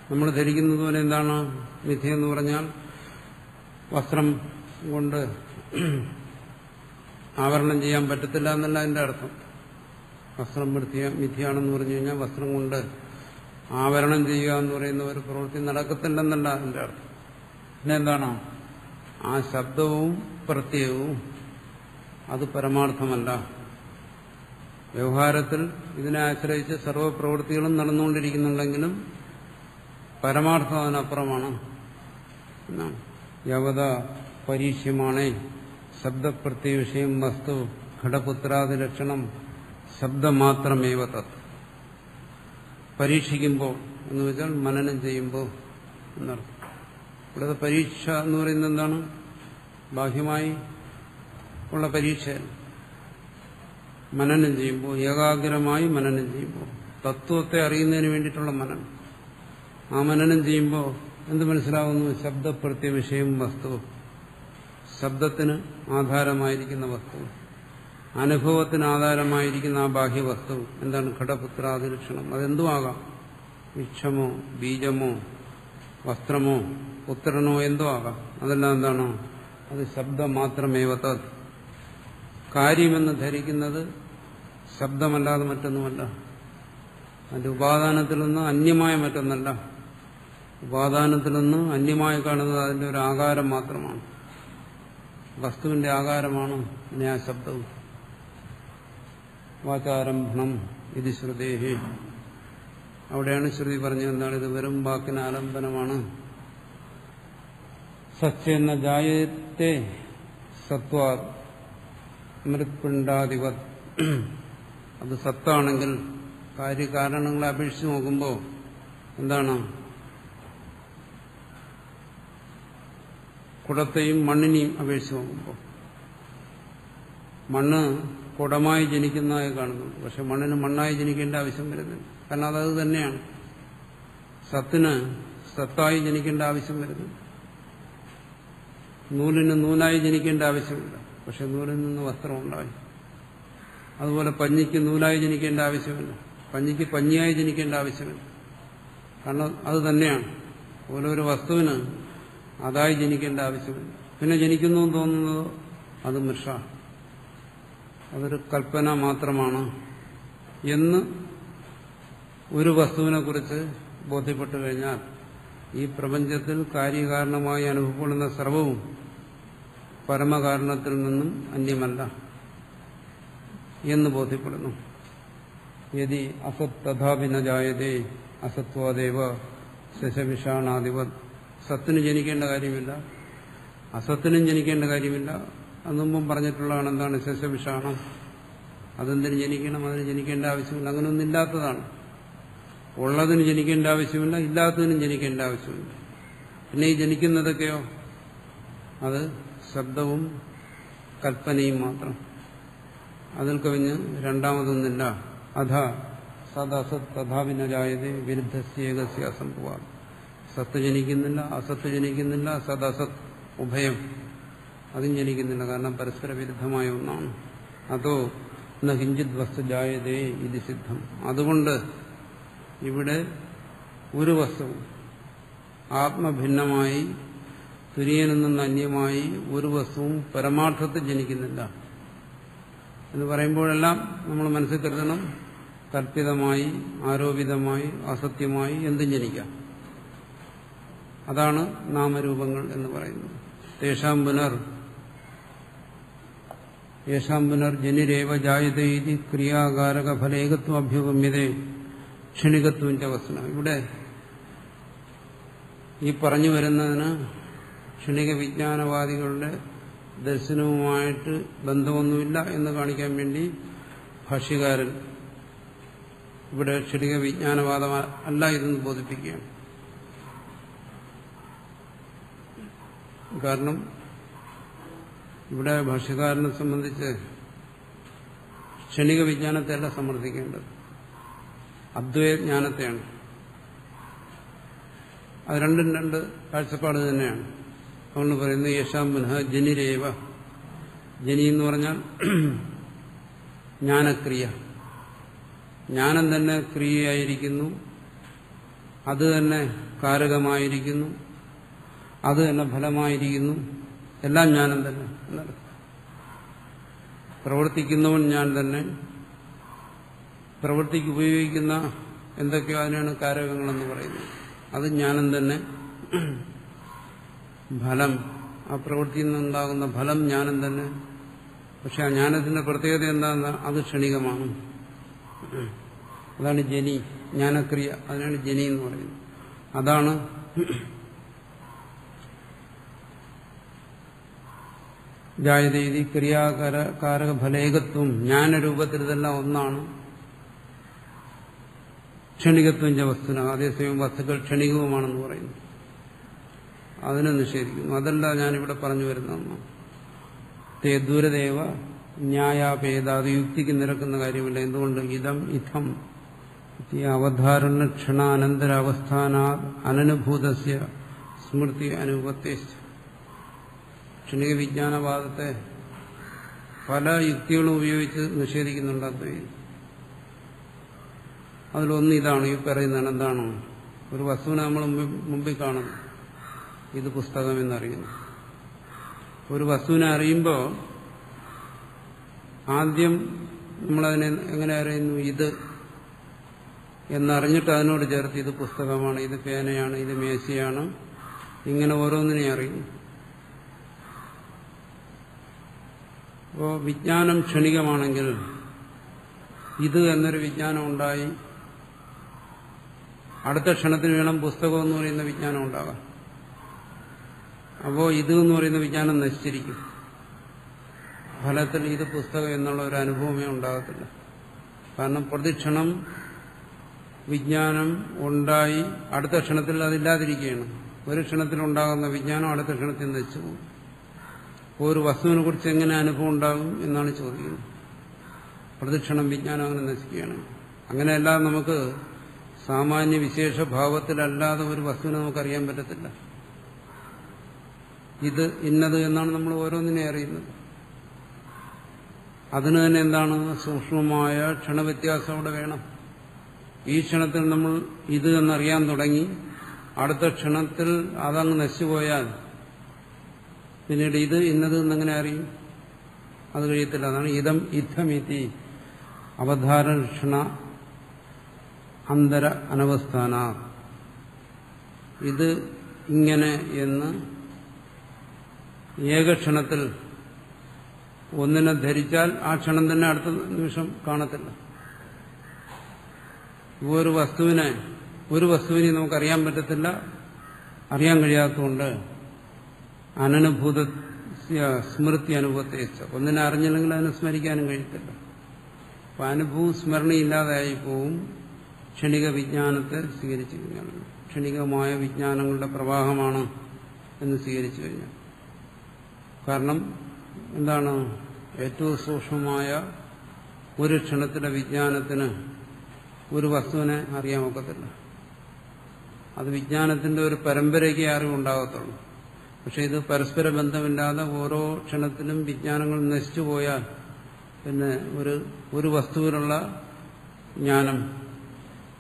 നമ്മൾ ധരിക്കുന്നത് പോലെ എന്താണ് മിഥ്യ എന്ന് പറഞ്ഞാൽ വസ്ത്രം കൊണ്ട് ആവരണം ചെയ്യാൻ പറ്റത്തില്ല എന്നല്ല അതിന്റെ അർത്ഥം. വസ്ത്രം മിഥ്യയാണെന്ന് പറഞ്ഞു കഴിഞ്ഞാൽ വസ്ത്രം കൊണ്ട് ആവരണം ചെയ്യുക എന്ന് പറയുന്ന ഒരു പ്രവൃത്തി നടക്കത്തില്ലെന്നല്ല അതിന്റെ അർത്ഥം. പിന്നെ എന്താണ്? ആ ശബ്ദവും പ്രത്യയവും അത് പരമാർത്ഥമല്ല. വ്യവഹാരത്തിൽ ഇതിനെ ആശ്രയിച്ച് സർവ്വപ്രവൃത്തികളും നടന്നുകൊണ്ടിരിക്കുന്നുണ്ടെങ്കിലും പരമാർത്ഥം അതിനപ്പുറമാണ്. യവത പരീക്ഷ്യമാണേ ശബ്ദപ്രത്യ വിഷയം വസ്തു ഘടപുത്രാദി ലക്ഷണം ശബ്ദമാത്രമേവ തത്. പരീക്ഷിക്കുമ്പോൾ എന്ന് വെച്ചാൽ മനനം ചെയ്യുമ്പോൾ എന്നർത്ഥം. ഇവിടുത്തെ പരീക്ഷ എന്ന് പറയുന്നത് എന്താണ്? ബാഹ്യമായി ഉള്ള പരീക്ഷ. മനനം ചെയ്യുമ്പോൾ, ഏകാഗ്രമായി മനനം ചെയ്യുമ്പോൾ, തത്വത്തെ അറിയുന്നതിന് വേണ്ടിയിട്ടുള്ള മനനം. ആ മനനം ചെയ്യുമ്പോൾ എന്ത് മനസ്സിലാവുന്നു? ശബ്ദപ്രത്യവിഷയം വസ്തു, ശബ്ദത്തിന് ആധാരമായിരിക്കുന്ന വസ്തു, അനുഭവത്തിന് ആധാരമായിരിക്കുന്ന ആ ബാഹ്യവസ്തു എന്താണ്? ഘടപുത്രാദിലക്ഷണം. അതെന്തുമാകാം, വൃക്ഷമോ ബീജമോ വസ്ത്രമോ പുത്രനോ എന്തോ ആകാം. അതെല്ലാം എന്താണോ? അത് ശബ്ദം മാത്രമേവ തത്. കാര്യമെന്ന് ധരിക്കുന്നത് ശബ്ദമല്ലാതെ മറ്റൊന്നുമല്ല. അതിന്റെ ഉപാദാനത്തിൽ നിന്ന് അന്യമായ മറ്റൊന്നല്ല. ഉപാദാനത്തിൽ നിന്ന് അന്യമായി കാണുന്നത് അതിന്റെ ഒരു ആകാരം മാത്രമാണ്. വസ്തുവിന്റെ ആകാരമാണ് ആ ശബ്ദവും. വാചാരംഭണം ഇത് ശ്രുതേഹി. അവിടെയാണ് ശ്രുതി പറഞ്ഞത് എന്താണ്? ഇത് വെറും വാക്കിന് ആലംബനമാണ്. സത്യെന്ന ജായത്തെ സത്വാ മൃത്പിണ്ടാധിപത്. അത് സത്താണെങ്കിൽ കാര്യകാരണങ്ങളെ അപേക്ഷിച്ച് നോക്കുമ്പോൾ എന്താണ്? കുടത്തെയും മണ്ണിനെയും അപേക്ഷിച്ച് നോക്കുമ്പോൾ മണ്ണ് കുടമായി ജനിക്കുന്നതായി കാണുന്നുണ്ട്. പക്ഷെ മണ്ണിന് മണ്ണായി ജനിക്കേണ്ട ആവശ്യം വരുന്നില്ല. കാരണം അതത് തന്നെയാണ്. സത്തിന് സത്തായി ജനിക്കേണ്ട ആവശ്യം വരുന്നു. നൂലിന് നൂലായി ജനിക്കേണ്ട ആവശ്യമില്ല. പക്ഷെ നൂലിൽ നിന്ന് വസ്ത്രം ഉണ്ടായി. അതുപോലെ പഞ്ഞിക്ക് നൂലായി ജനിക്കേണ്ട ആവശ്യമില്ല. പഞ്ഞിക്ക് പഞ്ഞിയായി ജനിക്കേണ്ട ആവശ്യമില്ല. കാരണം അത് തന്നെയാണ്. അതുപോലെ ഒരു വസ്തുവിന് അതായി ജനിക്കേണ്ട ആവശ്യമില്ല. പിന്നെ ജനിക്കുന്നു എന്ന് തോന്നുന്നത് അത് മിർഷ, അതൊരു കൽപ്പന മാത്രമാണ് എന്ന് ഒരു വസ്തുവിനെ കുറിച്ച് ബോധ്യപ്പെട്ടു കഴിഞ്ഞാൽ ഈ പ്രപഞ്ചത്തിൽ കാര്യകാരണമായി അനുഭവപ്പെടുന്ന സർവവും പരമകാരണത്തിൽ നിന്നും അന്യമല്ല എന്ന് ബോധ്യപ്പെടുന്നു. യദി അസത് തഥാപി ന ജായതേ അസത്വാദേവ ശശവിഷാണാധിപത്. സത്തിന് ജനിക്കേണ്ട കാര്യമില്ല, അസത്തിനും ജനിക്കേണ്ട കാര്യമില്ല. അന്നുമ്പം പറഞ്ഞിട്ടുള്ളതാണ് എന്താണ്? ശശവിഷാണം. അതെന്തിന് ജനിക്കണം? അതിന് ജനിക്കേണ്ട ആവശ്യമില്ല. അങ്ങനെയൊന്നും ഇല്ലാത്തതാണ്. ഉള്ളതിന് ജനിക്കേണ്ട ആവശ്യമില്ല, ഇല്ലാത്തതിനും ജനിക്കേണ്ട ആവശ്യമില്ല. പിന്നെ ഈ ജനിക്കുന്നതൊക്കെയോ അത് ശബ്ദവും കൽപ്പനയും മാത്രം. അതിൽ കവിഞ്ഞ് രണ്ടാമതൊന്നില്ല. അധ സദസത് തഥാവിന ജായതേ വിരുദ്ധസ്യേകസ്യ അസംഭവം. സത്ത് ജനിക്കുന്നില്ല, അസത്ത് ജനിക്കുന്നില്ല, സദസത് ഉഭയം അതും ജനിക്കുന്നില്ല. കാരണം പരസ്പര വിരുദ്ധമായ ഒന്നാണ്. അതോ ന കിഞ്ചിത് വസ്തു ജായതേ ഇത് സിദ്ധം. അതുകൊണ്ട് ഇവിടെ ഒരു വസ്തുവും ആത്മഭിന്നമായി തുര്യനിൽ നിന്ന് അന്യമായി ഒരു വസ്തുവും പരമാർത്ഥത്തിൽ ജനിക്കുന്നില്ല എന്ന് പറയുമ്പോഴെല്ലാം നമ്മൾ മനസ്സിൽ കരുതണം, കൽപ്പിതമായി ആരോപിതമായി അസത്യമായി എന്തും ജനിക്കാം. അതാണ് നാമരൂപങ്ങൾ എന്ന് പറയുന്നത്. തേഷാം പുനർ ജനിരേവ ജായതേതി ക്രിയാകാരക ഫലേകത്വം അഭ്യുഗമ്യതേ ക്ഷണികത്വം വസ്തുന. ഇവിടെ ഈ പറഞ്ഞു വരുന്നതിന് ക്ഷണിക വിജ്ഞാനവാദികളുടെ ദർശനവുമായിട്ട് ബന്ധമൊന്നുമില്ല എന്ന് കാണിക്കാൻ വേണ്ടി ഭാഷ്യകാരൻ ഇവിടെ ക്ഷണിക വിജ്ഞാനവാദം അല്ല ഇതെന്ന് ബോധിപ്പിക്കുകയാണ്. കാരണം ഇവിടെ ഭാഷ്യകാരനെ സംബന്ധിച്ച് ക്ഷണിക വിജ്ഞാനത്തെയല്ല സമർത്ഥിക്കേണ്ടത്, അദ്വൈതജ്ഞാനത്തെയാണ്. അത് രണ്ടും രണ്ട് കാഴ്ചപ്പാട് തന്നെയാണ്. അതുകൊണ്ട് പറയുന്നത് യേശാം പുനഃ ജനിരേവ. ജനി എന്ന് പറഞ്ഞാൽ ജ്ഞാനക്രിയ. ജ്ഞാനം തന്നെ ക്രിയയായിരിക്കുന്നു, അത് തന്നെ കാരകമായിരിക്കുന്നു, അത് തന്നെ ഫലമായിരിക്കുന്നു. എല്ലാം ജ്ഞാനം തന്നെ. പ്രവർത്തിക്കുന്നവൻ ഞാൻ തന്നെ, പ്രവൃത്തിക്ക് ഉപയോഗിക്കുന്ന എന്തൊക്കെയോ അതിനാണ് കാരകങ്ങളെന്ന് പറയുന്നത്. അത് ജ്ഞാനം തന്നെ. ഫലം, ആ പ്രവൃത്തിയിൽ നിന്നുണ്ടാകുന്ന ഫലം ജ്ഞാനം തന്നെ. പക്ഷെ ആ ജ്ഞാനത്തിന്റെ പ്രത്യേകത എന്താണെന്ന് അത് ക്ഷണികമാണ്. അതാണ് ജനി, ജ്ഞാനക്രിയ. അതിനാണ് ജനി എന്ന് പറയുന്നത്. അതാണ് ജായതീതി ക്രിയാകാരക ഫലേകത്വം. ജ്ഞാനരൂപത്തിൽ ഇതെല്ലാം ഒന്നാണ്. ക്ഷണികത്വം ച വസ്തുന. അതേസമയം വസ്തുക്കൾ ക്ഷണികവുമാണെന്ന് പറയുന്നു. അതിനെ നിഷേധിക്കുന്നു. അതല്ല ഞാനിവിടെ പറഞ്ഞു വരുന്ന തേ ദൂരദേവ ന്യായാപേദ. അത് യുക്തിക്ക് നിരക്കുന്ന കാര്യമില്ല. എന്തുകൊണ്ട്? ഇതം ഇഥം അവധാരണ ക്ഷണാനന്തര അവസ്ഥാന അനനുഭൂതസ്യ സ്മൃതി അനുപത്തി ക്ഷണിക വിജ്ഞാനവാദത്തെ പല യുക്തികളും ഉപയോഗിച്ച് നിഷേധിക്കുന്നുണ്ട് അദ്വൈതം. അതിലൊന്ന് ഇതാണ് ഈ പറയുന്നതാണ്. എന്താണ്? ഒരു വസ്തുവിനെ നമ്മൾ മുമ്പിൽ കാണുന്നു, ഇത് പുസ്തകം എന്നറിയുന്നു. ഒരു വസ്തുവിനെ അറിയുമ്പോൾ ആദ്യം നമ്മളതിനെ എങ്ങനെ അറിയുന്നു? ഇത് എന്നറിഞ്ഞിട്ട് അതിനോട് ചേർത്ത് ഇത് പുസ്തകമാണ്, ഇത് പേനയാണ്, ഇത് മേശയാണ്, ഇങ്ങനെ ഓരോന്നിനെയും അറിയുന്നു. അപ്പോൾ വിജ്ഞാനം ക്ഷണികമാണെങ്കിൽ ഇത് എന്നൊരു വിജ്ഞാനം ഉണ്ടായി, അടുത്ത ക്ഷണത്തിന് വേണം പുസ്തകം എന്ന് പറയുന്ന വിജ്ഞാനം ഉണ്ടാകാം. അപ്പോൾ ഇത് എന്ന് പറയുന്ന വിജ്ഞാനം നശിച്ചിരിക്കും. ഫലത്തിൽ ഇത് പുസ്തകം എന്നുള്ള ഒരു അനുഭവമേ ഉണ്ടാകത്തില്ല. കാരണം പ്രതിക്ഷണം വിജ്ഞാനം ഉണ്ടായി അടുത്ത ക്ഷണത്തിൽ അതില്ലാതിരിക്കുകയാണ്. ഒരു ക്ഷണത്തിലുണ്ടാകുന്ന വിജ്ഞാനം അടുത്ത ക്ഷണത്തിൽ നശിച്ചു പോകും. ഒരു വസ്തുവിനെ കുറിച്ച് എങ്ങനെ അനുഭവം ഉണ്ടാകും എന്നാണ് ചോദിക്കുന്നത്. പ്രതിക്ഷണം വിജ്ഞാനം അങ്ങനെ നശിക്കുകയാണ്. അങ്ങനെയല്ലാതെ നമുക്ക് സാമാന്യ വിശേഷ ഭാവത്തിലല്ലാതെ ഒരു വസ്തുവിനെ നമുക്കറിയാൻ പറ്റത്തില്ല. ഇത് ഇന്നത് എന്നാണ് നമ്മൾ ഓരോന്നിനെ അറിയുന്നത്. അതിന് തന്നെ എന്താണ്? സൂക്ഷ്മമായ ക്ഷണവ്യത്യാസം അവിടെ വേണം. ഈ ക്ഷണത്തിൽ നമ്മൾ ഇത് എന്നറിയാൻ തുടങ്ങി, അടുത്ത ക്ഷണത്തിൽ അതങ്ങ് നശിച്ചുപോയാൽ പിന്നീട് ഇത് ഇന്നത് എന്നെങ്ങനെ അറിയും? അത് കഴിയത്തില്ല. അതാണ് ഇതം ഇത്തമിതി അവധാരണ അന്തര അനവസ്ഥാന. ഇത് ഇങ്ങനെ എന്ന് ഏകക്ഷണത്തിൽ ഒന്നിനെ ധരിച്ചാൽ ആ ക്ഷണം തന്നെ അടുത്ത നിമിഷം കാണത്തില്ല. ഒരു വസ്തുവിനെ നമുക്കറിയാൻ പറ്റത്തില്ല. അറിയാൻ കഴിയാത്തതുകൊണ്ട് അനനുഭൂത സ്മൃതി അനുഭവത്തെ ഒന്നിനെ അറിഞ്ഞില്ലെങ്കിൽ അതിനെ സ്മരിക്കാനും കഴിയത്തില്ല. അപ്പൊ അനുഭവം സ്മരണയില്ലാതായി പോവും ക്ഷണിക വിജ്ഞാനത്തെ സ്വീകരിച്ചു കഴിഞ്ഞാൽ. ക്ഷണികമായ വിജ്ഞാനങ്ങളുടെ പ്രവാഹമാണ് എന്ന് സ്വീകരിച്ചു കഴിഞ്ഞാൽ. കാരണം എന്താണ്? ഏറ്റവും സൂക്ഷ്മമായ ഒരു ക്ഷണത്തിലെ വിജ്ഞാനത്തിന് ഒരു വസ്തുവിനെ അറിയാൻ ഒക്കത്തില്ല. അത് വിജ്ഞാനത്തിന്റെ ഒരു പരമ്പരയ്ക്ക് അറിവുണ്ടാകത്തുള്ളൂ. പക്ഷെ ഇത് പരസ്പര ബന്ധമില്ലാതെ ഓരോ ക്ഷണത്തിലും വിജ്ഞാനങ്ങൾ നശിച്ചു പോയാൽ പിന്നെ ഒരു വസ്തുവിനുള്ള ജ്ഞാനം,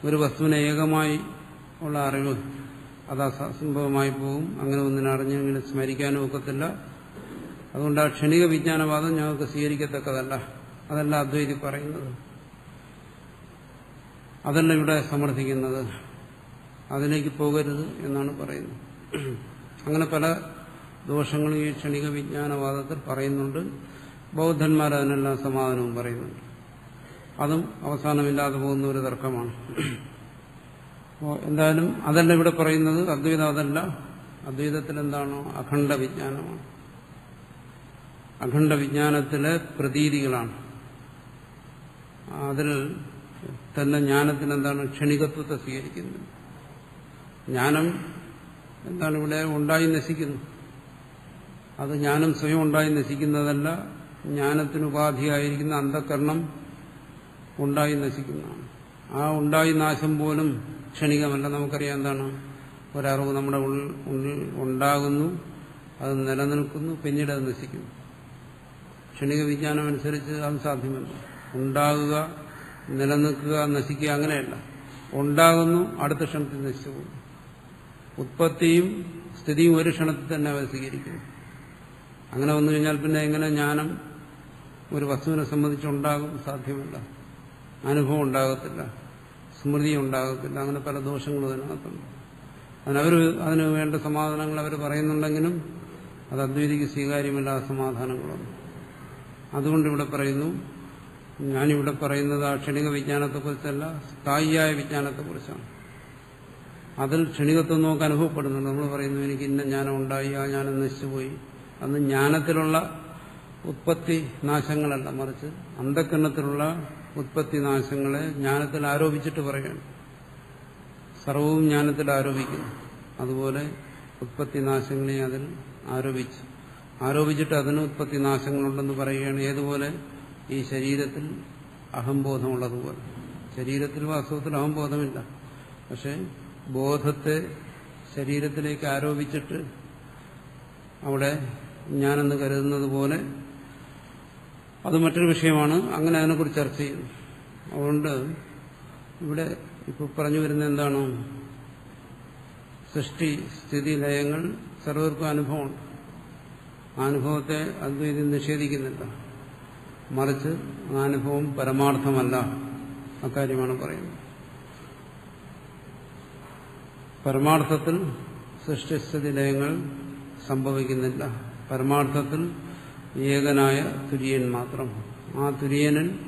ഒരു വസ്തുവിനെ ഏകമായി ഉള്ള അറിവ് അത് അസംഭവമായി പോകും. അങ്ങനെ ഒന്നിനെ അറിഞ്ഞെങ്കിലും സ്മരിക്കാനും ഒക്കത്തില്ല. അതുകൊണ്ട് ആ ക്ഷണിക വിജ്ഞാനവാദം ഞങ്ങൾക്ക് സ്വീകരിക്കത്തക്കതല്ല. അതല്ല അദ്വൈതി പറയുന്നത്, അതല്ല ഇവിടെ സമർത്ഥിക്കുന്നത്. അതിലേക്ക് പോകരുത് എന്നാണ് പറയുന്നത്. അങ്ങനെ പല ദോഷങ്ങളും ഈ ക്ഷണിക വിജ്ഞാനവാദത്തിൽ പറയുന്നുണ്ട്. ബൗദ്ധന്മാർ അതിനെല്ലാം സമാധാനവും പറയുന്നുണ്ട്. അതും അവസാനമില്ലാതെ പോകുന്ന ഒരു തർക്കമാണ്. അപ്പോൾ എന്തായാലും അതല്ല ഇവിടെ പറയുന്നത്. അദ്വൈതം അതല്ല. അദ്വൈതത്തിൽ എന്താണോ അഖണ്ഡ വിജ്ഞാനമാണ്. അഖണ്ഡ വിജ്ഞാനത്തിലെ പ്രതീതികളാണ്. അതിൽ തന്നെ ജ്ഞാനത്തിന് എന്താണ്? ക്ഷണികത്വത്തെ സ്വീകരിക്കുന്നത്. ജ്ഞാനം എന്താണ്? ഇവിടെ ഉണ്ടായി നശിക്കുന്നു. അത് ജ്ഞാനം സ്വയം ഉണ്ടായി നശിക്കുന്നതല്ല. ജ്ഞാനത്തിന് ഉപാധിയായിരിക്കുന്ന അന്ധകരണം ഉണ്ടായി നശിക്കുന്നതാണ്. ആ ഉണ്ടായി നാശം പോലും ക്ഷണികമല്ല. നമുക്കറിയാം എന്താണ്? ഒരറിവ് നമ്മുടെ ഉള്ളിൽ ഉണ്ടാകുന്നു, അത് നിലനിൽക്കുന്നു, പിന്നീട് അത് നശിക്കുന്നു. ക്ഷണിക വിജ്ഞാനം അനുസരിച്ച് അത് സാധ്യമല്ല. ഉണ്ടാകുക, നിലനിൽക്കുക, നശിക്കുക അങ്ങനെയല്ല. ഉണ്ടാകുന്നു, അടുത്ത ക്ഷണത്തിൽ നശിച്ചു പോകുന്നു. ഉത്പത്തിയും സ്ഥിതിയും ഒരു ക്ഷണത്തിൽ തന്നെ അവർ സ്വീകരിക്കുന്നു. അങ്ങനെ വന്നു കഴിഞ്ഞാൽ പിന്നെ എങ്ങനെ ജ്ഞാനം ഒരു വസ്തുവിനെ സംബന്ധിച്ചുണ്ടാകും? സാധ്യമല്ല. അനുഭവം ഉണ്ടാകത്തില്ല, സ്മൃതി ഉണ്ടാകത്തില്ല. അങ്ങനെ പല ദോഷങ്ങളും അതിനകത്തുണ്ട്. അതിന് വേണ്ട സമാധാനങ്ങൾ അവർ പറയുന്നുണ്ടെങ്കിലും അത് അദ്വൈതിക്ക് സ്വീകാര്യമല്ലാത്ത സമാധാനങ്ങളൊന്നും. അതുകൊണ്ട് ഇവിടെ പറയുന്നു, ഞാനിവിടെ പറയുന്നത് ആ ക്ഷണിക വിജ്ഞാനത്തെക്കുറിച്ചല്ല, സ്ഥായിയായ വിജ്ഞാനത്തെക്കുറിച്ചാണ്. അതിൽ ക്ഷണികത്വം നമുക്ക് അനുഭവപ്പെടുന്നുണ്ട്. നമ്മൾ പറയുന്നു എനിക്ക് ഇന്ന ജ്ഞാനം ഉണ്ടായി, ആ ജ്ഞാനം നശിച്ചുപോയി. അന്ന് ജ്ഞാനത്തിലുള്ള ഉത്പത്തി നാശങ്ങളല്ല, മറിച്ച് അന്ധകരണത്തിലുള്ള ഉത്പത്തി നാശങ്ങളെ ജ്ഞാനത്തിൽ ആരോപിച്ചിട്ട് പറയുകയാണ്. സർവവും ജ്ഞാനത്തിൽ ആരോപിക്കുന്നു. അതുപോലെ ഉത്പത്തി നാശങ്ങളെ അതിൽ ആരോപിച്ചിട്ട് അതിന് ഉത്പത്തി നാശങ്ങളുണ്ടെന്ന് പറയുകയാണ്. ഏതുപോലെ? ഈ ശരീരത്തിൽ അഹംബോധമുള്ളതുപോലെ. ശരീരത്തിൽ വാസ്തവത്തിൽ അഹംബോധമില്ല. പക്ഷെ ബോധത്തെ ശരീരത്തിലേക്ക് ആരോപിച്ചിട്ട് അവിടെ ഞാനെന്ന് കരുതുന്നത് പോലെ അത് മറ്റൊരു വിഷയമാണ്. അങ്ങനെ അതിനെക്കുറിച്ച് ചർച്ച ചെയ്യുന്നു. അതുകൊണ്ട് ഇവിടെ ഇപ്പോൾ പറഞ്ഞു വരുന്നത് എന്താണ്? സൃഷ്ടി സ്ഥിതി ലയങ്ങൾ സർവർക്കും അനുഭവമുണ്ട്. ആ അനുഭവത്തെ അദ്വൈതം നിഷേധിക്കുന്നില്ല. മറിച്ച് ആ അനുഭവം പരമാർത്ഥമല്ല. അക്കാര്യമാണ് പറയുന്നത്. പരമാർത്ഥത്തിൽ സൃഷ്ടിസ്ഥിതി ലയങ്ങൾ സംഭവിക്കുന്നില്ല. പരമാർത്ഥത്തിൽ ഏകനായ തുര്യൻ മാത്രം. ആ തുര്യനിൽ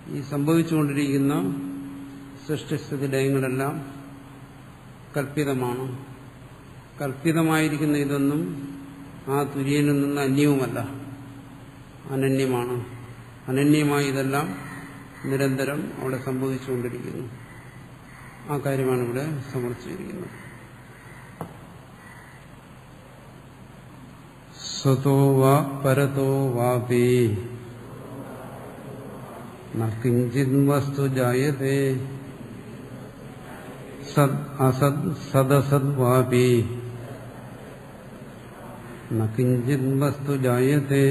ഈ സംഭവിച്ചുകൊണ്ടിരിക്കുന്ന സൃഷ്ടിസ്ഥിതി ലയങ്ങളെല്ലാം കൽപ്പിതമാണ്. കൽപ്പിതമായിരിക്കുന്ന ഇതൊന്നും ആ തുര്യനിൽ നിന്ന് അന്യവുമല്ല, അനന്യമാണ്. അനന്യമായി ഇതെല്ലാം നിരന്തരം അവിടെ സംഭവിച്ചുകൊണ്ടിരിക്കുന്നു. ആ കാര്യമാണ് ഇവിടെ സമർപ്പിച്ചിരിക്കുന്നത്. സ്വതോ വാ പരതോ വാപി ന കിഞ്ചിത് വസ്തു ജായതേ സദ് അസദ് സദസദ് വാപി ന കിഞ്ചിത് വസ്തു ജായതേ